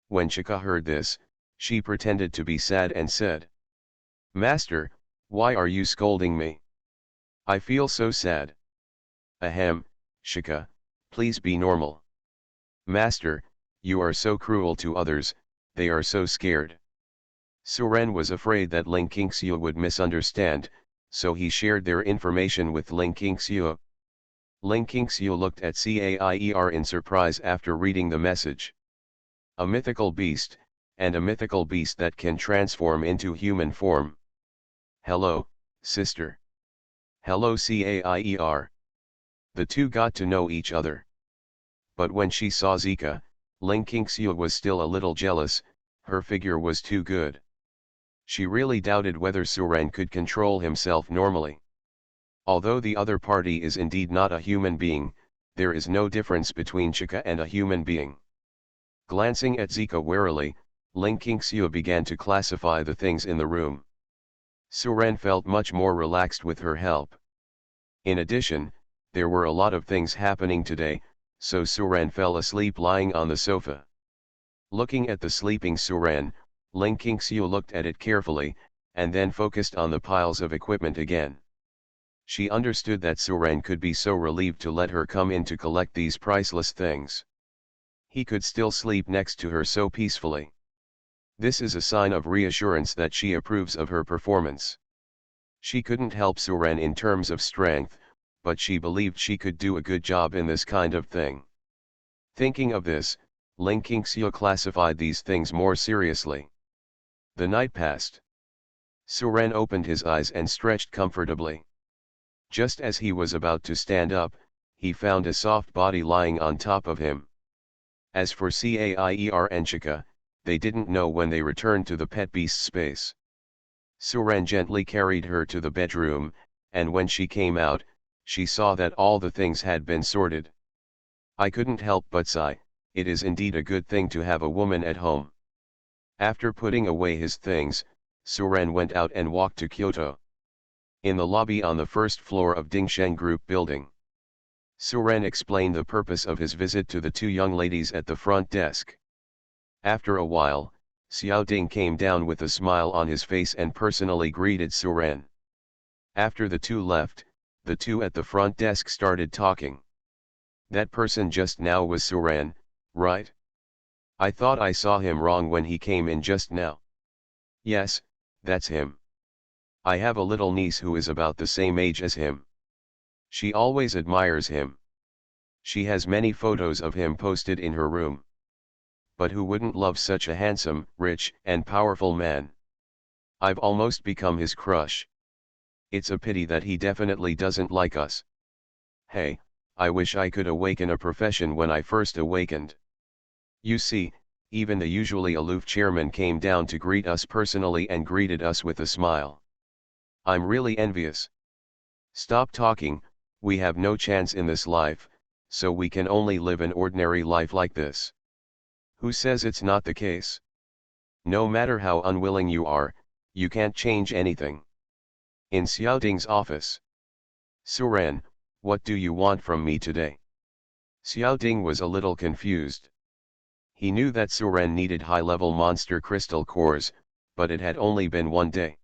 When Shika heard this, she pretended to be sad and said, Master, why are you scolding me? I feel so sad. Ahem, Shika, please be normal. Master, you are so cruel to others, they are so scared. Suren was afraid that Ling Qingxiu would misunderstand, so he shared their information with Ling Qingxiu. Ling Qingxiu looked at Caier in surprise after reading the message. A mythical beast, and a mythical beast that can transform into human form. Hello, sister. Hello Caier. The two got to know each other. But when she saw Zika, Ling Qingxiu was still a little jealous, her figure was too good. She really doubted whether Suren could control himself normally. Although the other party is indeed not a human being, there is no difference between Chika and a human being. Glancing at Zika warily, Ling Qingxiu began to classify the things in the room. Suren felt much more relaxed with her help. In addition, there were a lot of things happening today, so Suren fell asleep lying on the sofa. Looking at the sleeping Suren, Ling Qingxiu looked at it carefully, and then focused on the piles of equipment again. She understood that Suren could be so relieved to let her come in to collect these priceless things. He could still sleep next to her so peacefully. This is a sign of reassurance that she approves of her performance. She couldn't help Suren in terms of strength, but she believed she could do a good job in this kind of thing. Thinking of this, Ling Qingxiu classified these things more seriously. The night passed. Suren opened his eyes and stretched comfortably. Just as he was about to stand up, he found a soft body lying on top of him. As for Caier and Chika, they didn't know when they returned to the pet beast space. Suren gently carried her to the bedroom, and when she came out, she saw that all the things had been sorted. I couldn't help but sigh, it is indeed a good thing to have a woman at home. After putting away his things, Suren went out and walked to Kyoto. In the lobby on the first floor of Dingsheng Group building, Suren explained the purpose of his visit to the two young ladies at the front desk. After a while, Xiao Ding came down with a smile on his face and personally greeted Suren. After the two left, the two at the front desk started talking. That person just now was Suren, right? I thought I saw him wrong when he came in just now. Yes, that's him. I have a little niece who is about the same age as him. She always admires him. She has many photos of him posted in her room. But who wouldn't love such a handsome, rich, and powerful man? I've almost become his crush. It's a pity that he definitely doesn't like us. Hey, I wish I could awaken a profession when I first awakened. You see, even the usually aloof chairman came down to greet us personally and greeted us with a smile. I'm really envious. Stop talking, we have no chance in this life, so we can only live an ordinary life like this. Who says it's not the case? No matter how unwilling you are, you can't change anything. In Xiaoding's office. Suren, what do you want from me today? Xiaoding was a little confused. He knew that Suren needed high-level monster crystal cores, but it had only been one day.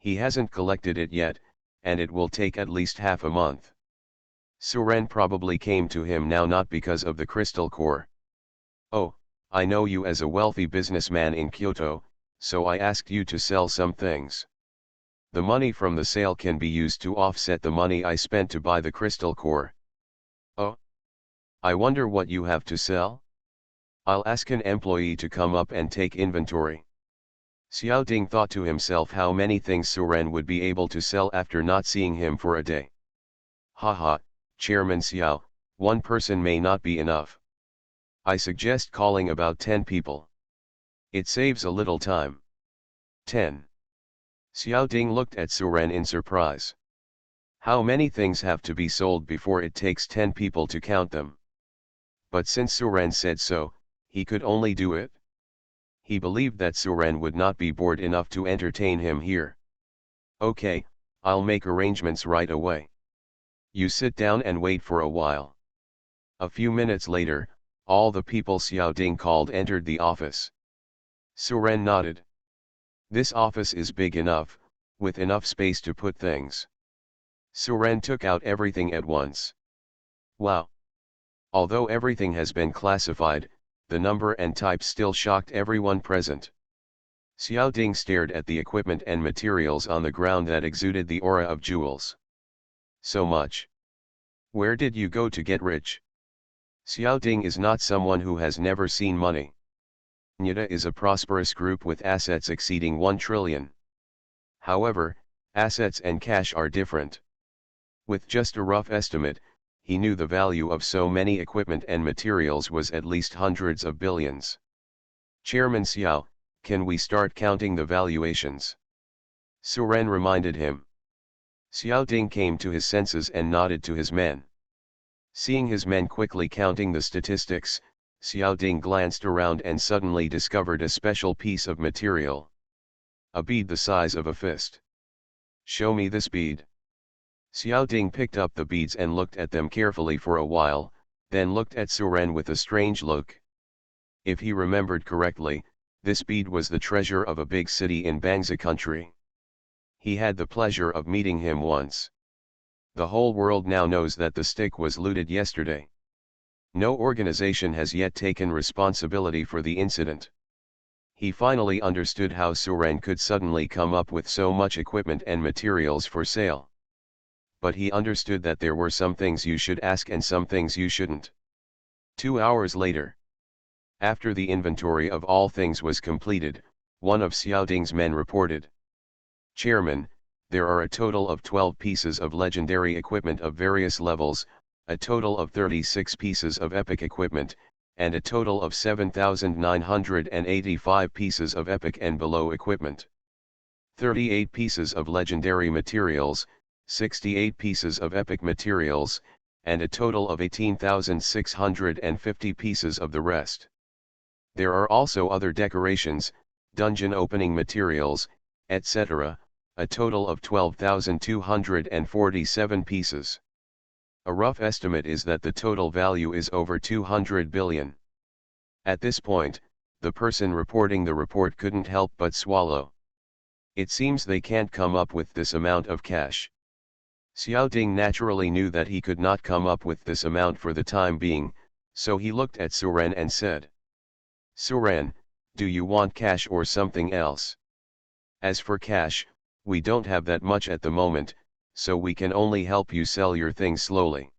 He hasn't collected it yet, and it will take at least half a month. Suren probably came to him now not because of the crystal core. Oh, I know you as a wealthy businessman in Kyoto, so I asked you to sell some things. The money from the sale can be used to offset the money I spent to buy the crystal core. Oh? I wonder what you have to sell? I'll ask an employee to come up and take inventory. Xiao Ding thought to himself how many things Suren would be able to sell after not seeing him for a day. Haha, Chairman Xiao, one person may not be enough. I suggest calling about 10 people. It saves a little time. 10. Xiao Ding looked at Suren in surprise. How many things have to be sold before it takes 10 people to count them? But since Suren said so, he could only do it. He believed that Suren would not be bored enough to entertain him here. Okay, I'll make arrangements right away. You sit down and wait for a while. A few minutes later, all the people Xiao Ding called entered the office. Suren nodded. This office is big enough, with enough space to put things. Suren took out everything at once. Wow! Although everything has been classified, the number and type still shocked everyone present. Xiao Ding stared at the equipment and materials on the ground that exuded the aura of jewels. So much. Where did you go to get rich? Xiao Ding is not someone who has never seen money. Nyata is a prosperous group with assets exceeding 1 trillion. However, assets and cash are different. With just a rough estimate, he knew the value of so many equipment and materials was at least hundreds of billions. Chairman Xiao, can we start counting the valuations? Suren reminded him. Xiao Ding came to his senses and nodded to his men. Seeing his men quickly counting the statistics, Xiao Ding glanced around and suddenly discovered a special piece of material. A bead the size of a fist. Show me this bead. Xiao Ding picked up the beads and looked at them carefully for a while, then looked at Suren with a strange look. If he remembered correctly, this bead was the treasure of a big city in Bangsa country. He had the pleasure of meeting him once. The whole world now knows that the stick was looted yesterday. No organization has yet taken responsibility for the incident. He finally understood how Suren could suddenly come up with so much equipment and materials for sale. But he understood that there were some things you should ask and some things you shouldn't. 2 hours later, after the inventory of all things was completed, one of Xiao Ding's men reported. Chairman, there are a total of 12 pieces of legendary equipment of various levels, a total of 36 pieces of epic equipment, and a total of 7,985 pieces of epic and below equipment. 38 pieces of legendary materials, 68 pieces of epic materials, and a total of 18,650 pieces of the rest. There are also other decorations, dungeon opening materials, etc., a total of 12,247 pieces. A rough estimate is that the total value is over 200 billion. At this point, the person reporting the report couldn't help but swallow. It seems they can't come up with this amount of cash. Xiao Ding naturally knew that he could not come up with this amount for the time being, so he looked at Suren and said. Suren, do you want cash or something else? As for cash, we don't have that much at the moment, so we can only help you sell your things slowly.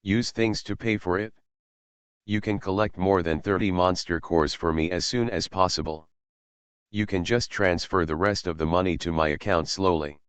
Use things to pay for it? You can collect more than 30 monster cores for me as soon as possible. You can just transfer the rest of the money to my account slowly.